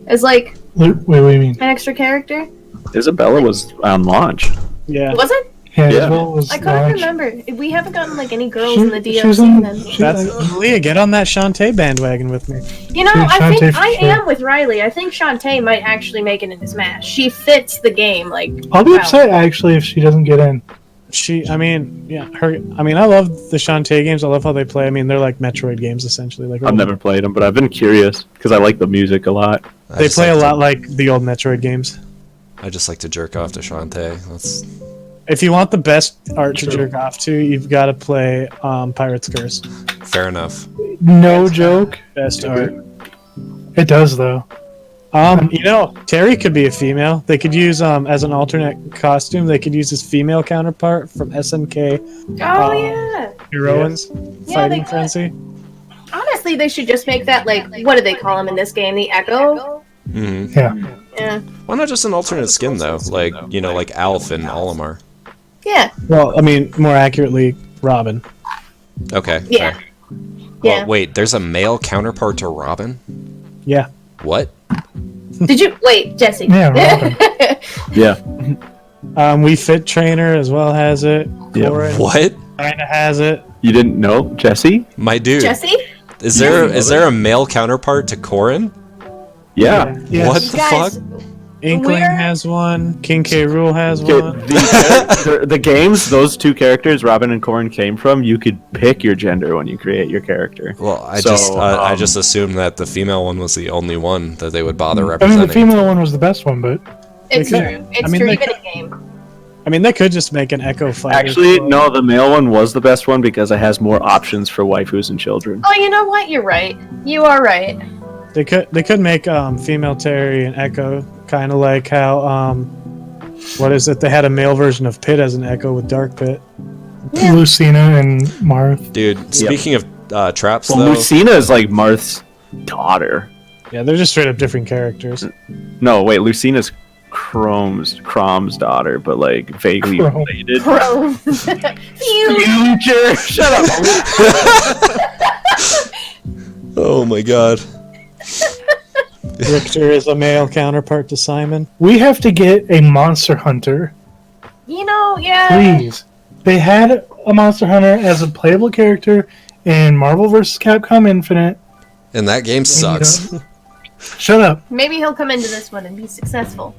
as like wait, what do you mean? an extra character? Isabella was on launch. Yeah. Was it? Yeah, Yeah. Isabel was I couldn't launched. remember. We haven't gotten like any girls She- in the she DLC was in- then. she- That's Leah, get on that Shantae bandwagon with me. You know, Dude, I think Shantae for I sure. am with Riley. I think Shantae might actually make it into Smash. She fits the game like. I'll be wow. upset actually if she doesn't get in. I love the Shantae games. I love how they play. I mean, they're like Metroid games essentially. Like I've never played them, but I've been curious because I like the music a lot. I They just play like a to- lot like the old Metroid games. I just like to jerk off to Shantae. That's If you want the best art to jerk off to, you've got to play Pirate's Curse. Fair enough. No joke. Best art. It does though. Terry could be a female. They could use as an alternate costume. They could use his female counterpart from SNK Oh yeah. Heroines Yeah, they Fighting could. Frenzy. Honestly, they should just make that like what do they call him in this game? The Echo. Hmm. Yeah. Yeah. Why not just an alternate skin though? Like like Alf and Olimar. Yeah. Well, I mean, more accurately, Robin. Okay. Yeah. fair. Yeah. Well, wait, there's a male counterpart to Robin? Yeah. What? Did you wait, Jesse? Yeah, Robin. Yeah. We Fit Trainer as well has it. Yeah. Corin What? kinda has it. You didn't know, Jesse? My dude. Jesse? Is there a male counterpart to Corin? Yeah. Yes. What the Guys, fuck? Inkling Where- has one. King K. Rool has Okay, one. the games those two characters, Robin and Corrin, came from, you could pick your gender when you create your character. Well, I So, just assumed that the female one was the only one that they would bother I mean, representing. the female one was the best one, but It's They true. could- It's I mean, true they even could- in game. I mean, they could just make an Echo fighter. Actually, no, the male one was the best one because it has more options for waifus and children. Oh, you know what? You're right. You are right. They could make female Terry and Echo, kind of like how what is it? They had a male version of Pit as an Echo with Dark Pit. Yeah. Lucina and Marth. Dude, speaking of traps, Well, though, Lucina is like Marth's daughter. Yeah, they're just straight up different characters. No, wait, Lucina's Crom's daughter, but like vaguely Chrome. related. Bro. Phew. Future! Shut up! oh my god, Richter is a male counterpart to Simon. We have to get a Monster Hunter, You know, yeah. please. They had a Monster Hunter as a playable character in Marvel vs. Capcom Infinite. and that game sucks. Shut up. Maybe he'll come into this one and be successful.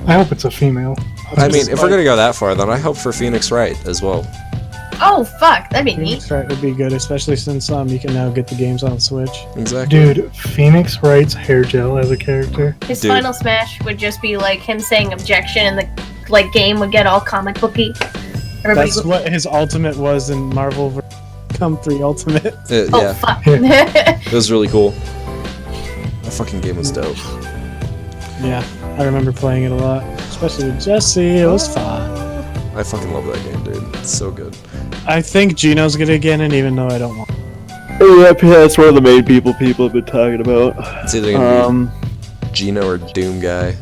I hope it's a female. I mean, if we're gonna go that far, then I hope for Phoenix Wright as well. Oh, fuck. That'd be neat. Phoenix Wright would be good, especially since you can now get the games on Switch. Exactly. Dude, Phoenix Wright's hair gel as a character. His Dude. final smash would just be like him saying objection and the game would get all comic booky. Everybody That's would, what his ultimate was in Marvel Come 3 Ultimate. oh, Yeah, fuck. it was really cool. That fucking game was dope. Yeah, I remember playing it a lot, especially with Jesse. It was fun. I fucking love that game, dude. It's so good. I think Gino's gonna get in, even though I don't want. Yeah, that's one of the main people have been talking about. It's either gonna be Gino or Doom Guy.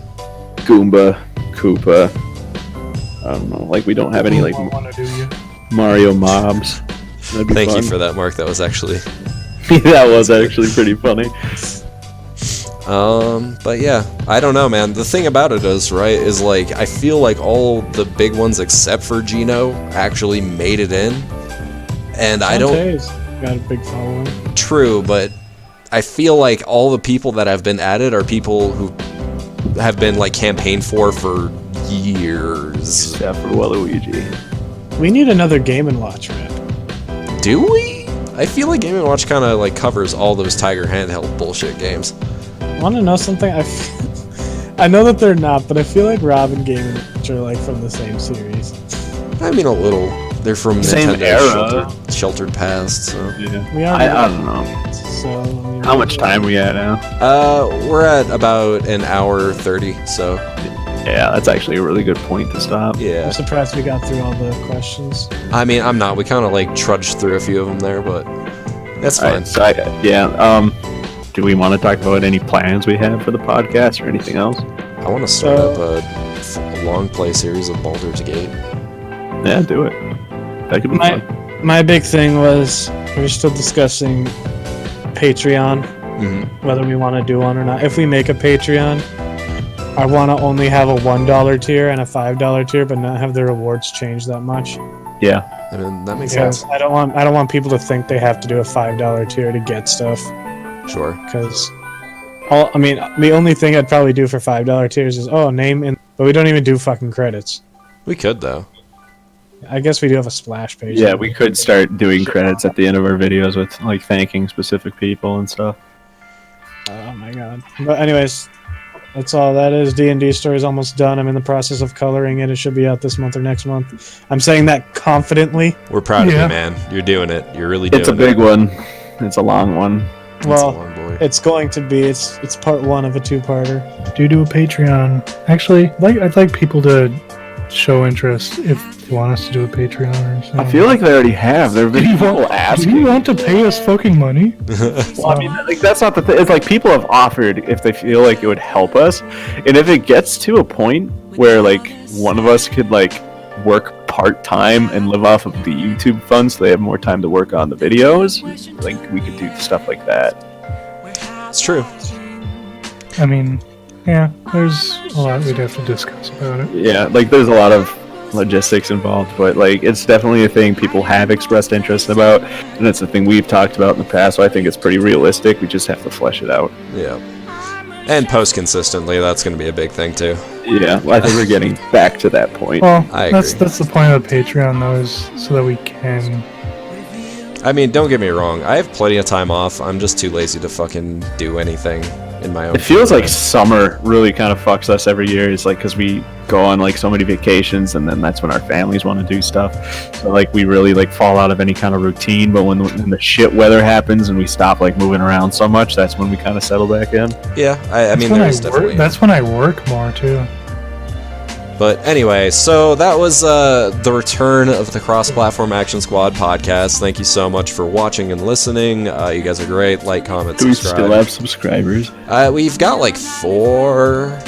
Goomba, Koopa. I don't know, like we don't have any like Don't wanna do you. Mario mobs. That'd be Thank you fun. for that, Mark. That was actually. That was actually pretty funny. But yeah, I don't know, man. The thing about it is, right, is like I feel like all the big ones except for Gino actually made it in, and I don't. Dante's got a big following. True, but I feel like all the people that have been added are people who have been like campaigned for years. Except for Waluigi. We need another Game & Watch rip. Do we? I feel like Game & Watch kind of like covers all those Tiger handheld bullshit games. Want to know something? I know that they're not, but I feel like Rob and Game & Watch are like from the same series. I mean, a little. They're from Same Nintendo's era. sheltered past. So. Yeah. We are. I don't know. So, I mean, How much time we at now? We're at about an hour 30. So Yeah, that's actually a really good point to stop. yeah. I'm surprised we got through all the questions. I mean, I'm not. We kind of like trudged through a few of them there, but that's fine. Alright, so do we want to talk about any plans we have for the podcast or anything else? I want to start up a long play series of Baldur's Gate. Yeah, do it. That could be fun. My big thing was we're still discussing Patreon, Mm-hmm. whether we want to do one or not. If we make a Patreon, I want to only have a $1 tier and a $5 tier, but not have the rewards change that much. Yeah. I mean, that makes Because sense. I don't want people to think they have to do a $5 tier to get stuff. Sure. Because the only thing I'd probably do for $5 tiers is name in, but we don't even do fucking credits. We could though. I guess we do have a splash page. Yeah, we could start doing credits at the end of our videos with like thanking specific people and stuff. Oh my god. But anyways, That's all that is. D&D story is almost done. I'm in the process of coloring it. It should be out this month or next month. I'm saying that confidently. We're proud of Yeah. you, man. You're doing it. You're really doing it. It's a big one. It's a long one. It's a Well, long boy. it's going to be. It's part 1 of a 2-parter. Do a Patreon. Actually, I'd like people to show interest if they want us to do a Patreon or something. I feel like they already have. There have been people Do you asking. want to pay us fucking money? Well, I mean, like, that's not the thing. It's like people have offered if they feel like it would help us, and if it gets to a point where like one of us could like work part time and live off of the YouTube funds, so they have more time to work on the videos. Like we could do stuff like that. It's true. I mean, yeah, there's a lot we'd have to discuss about it. Yeah, like there's a lot of logistics involved, but like it's definitely a thing people have expressed interest about, and it's a thing we've talked about in the past. So I think it's pretty realistic. We just have to flesh it out. Yeah. And post consistently, that's going to be a big thing too. Yeah, I think we're getting back to that point. Well, I that's agree. the point of the Patreon, though, is so that we can. I mean, don't get me wrong. I have plenty of time off. I'm just too lazy to fucking do anything in my own. It feels free like time. summer really kind of fucks us every year. It's like because we go on like so many vacations, and then that's when our families want to do stuff. So like we really like fall out of any kind of routine. But when the shit weather happens and we stop like moving around so much, that's when we kind of settle back in. Yeah, I mean, That's when there's I work- definitely. That's when I work more too. But anyway, so that was the return of the Cross-Platform Action Squad podcast. Thank you so much for watching and listening. You guys are great. Like, comment, Do we subscribe. still have subscribers? We've got like 4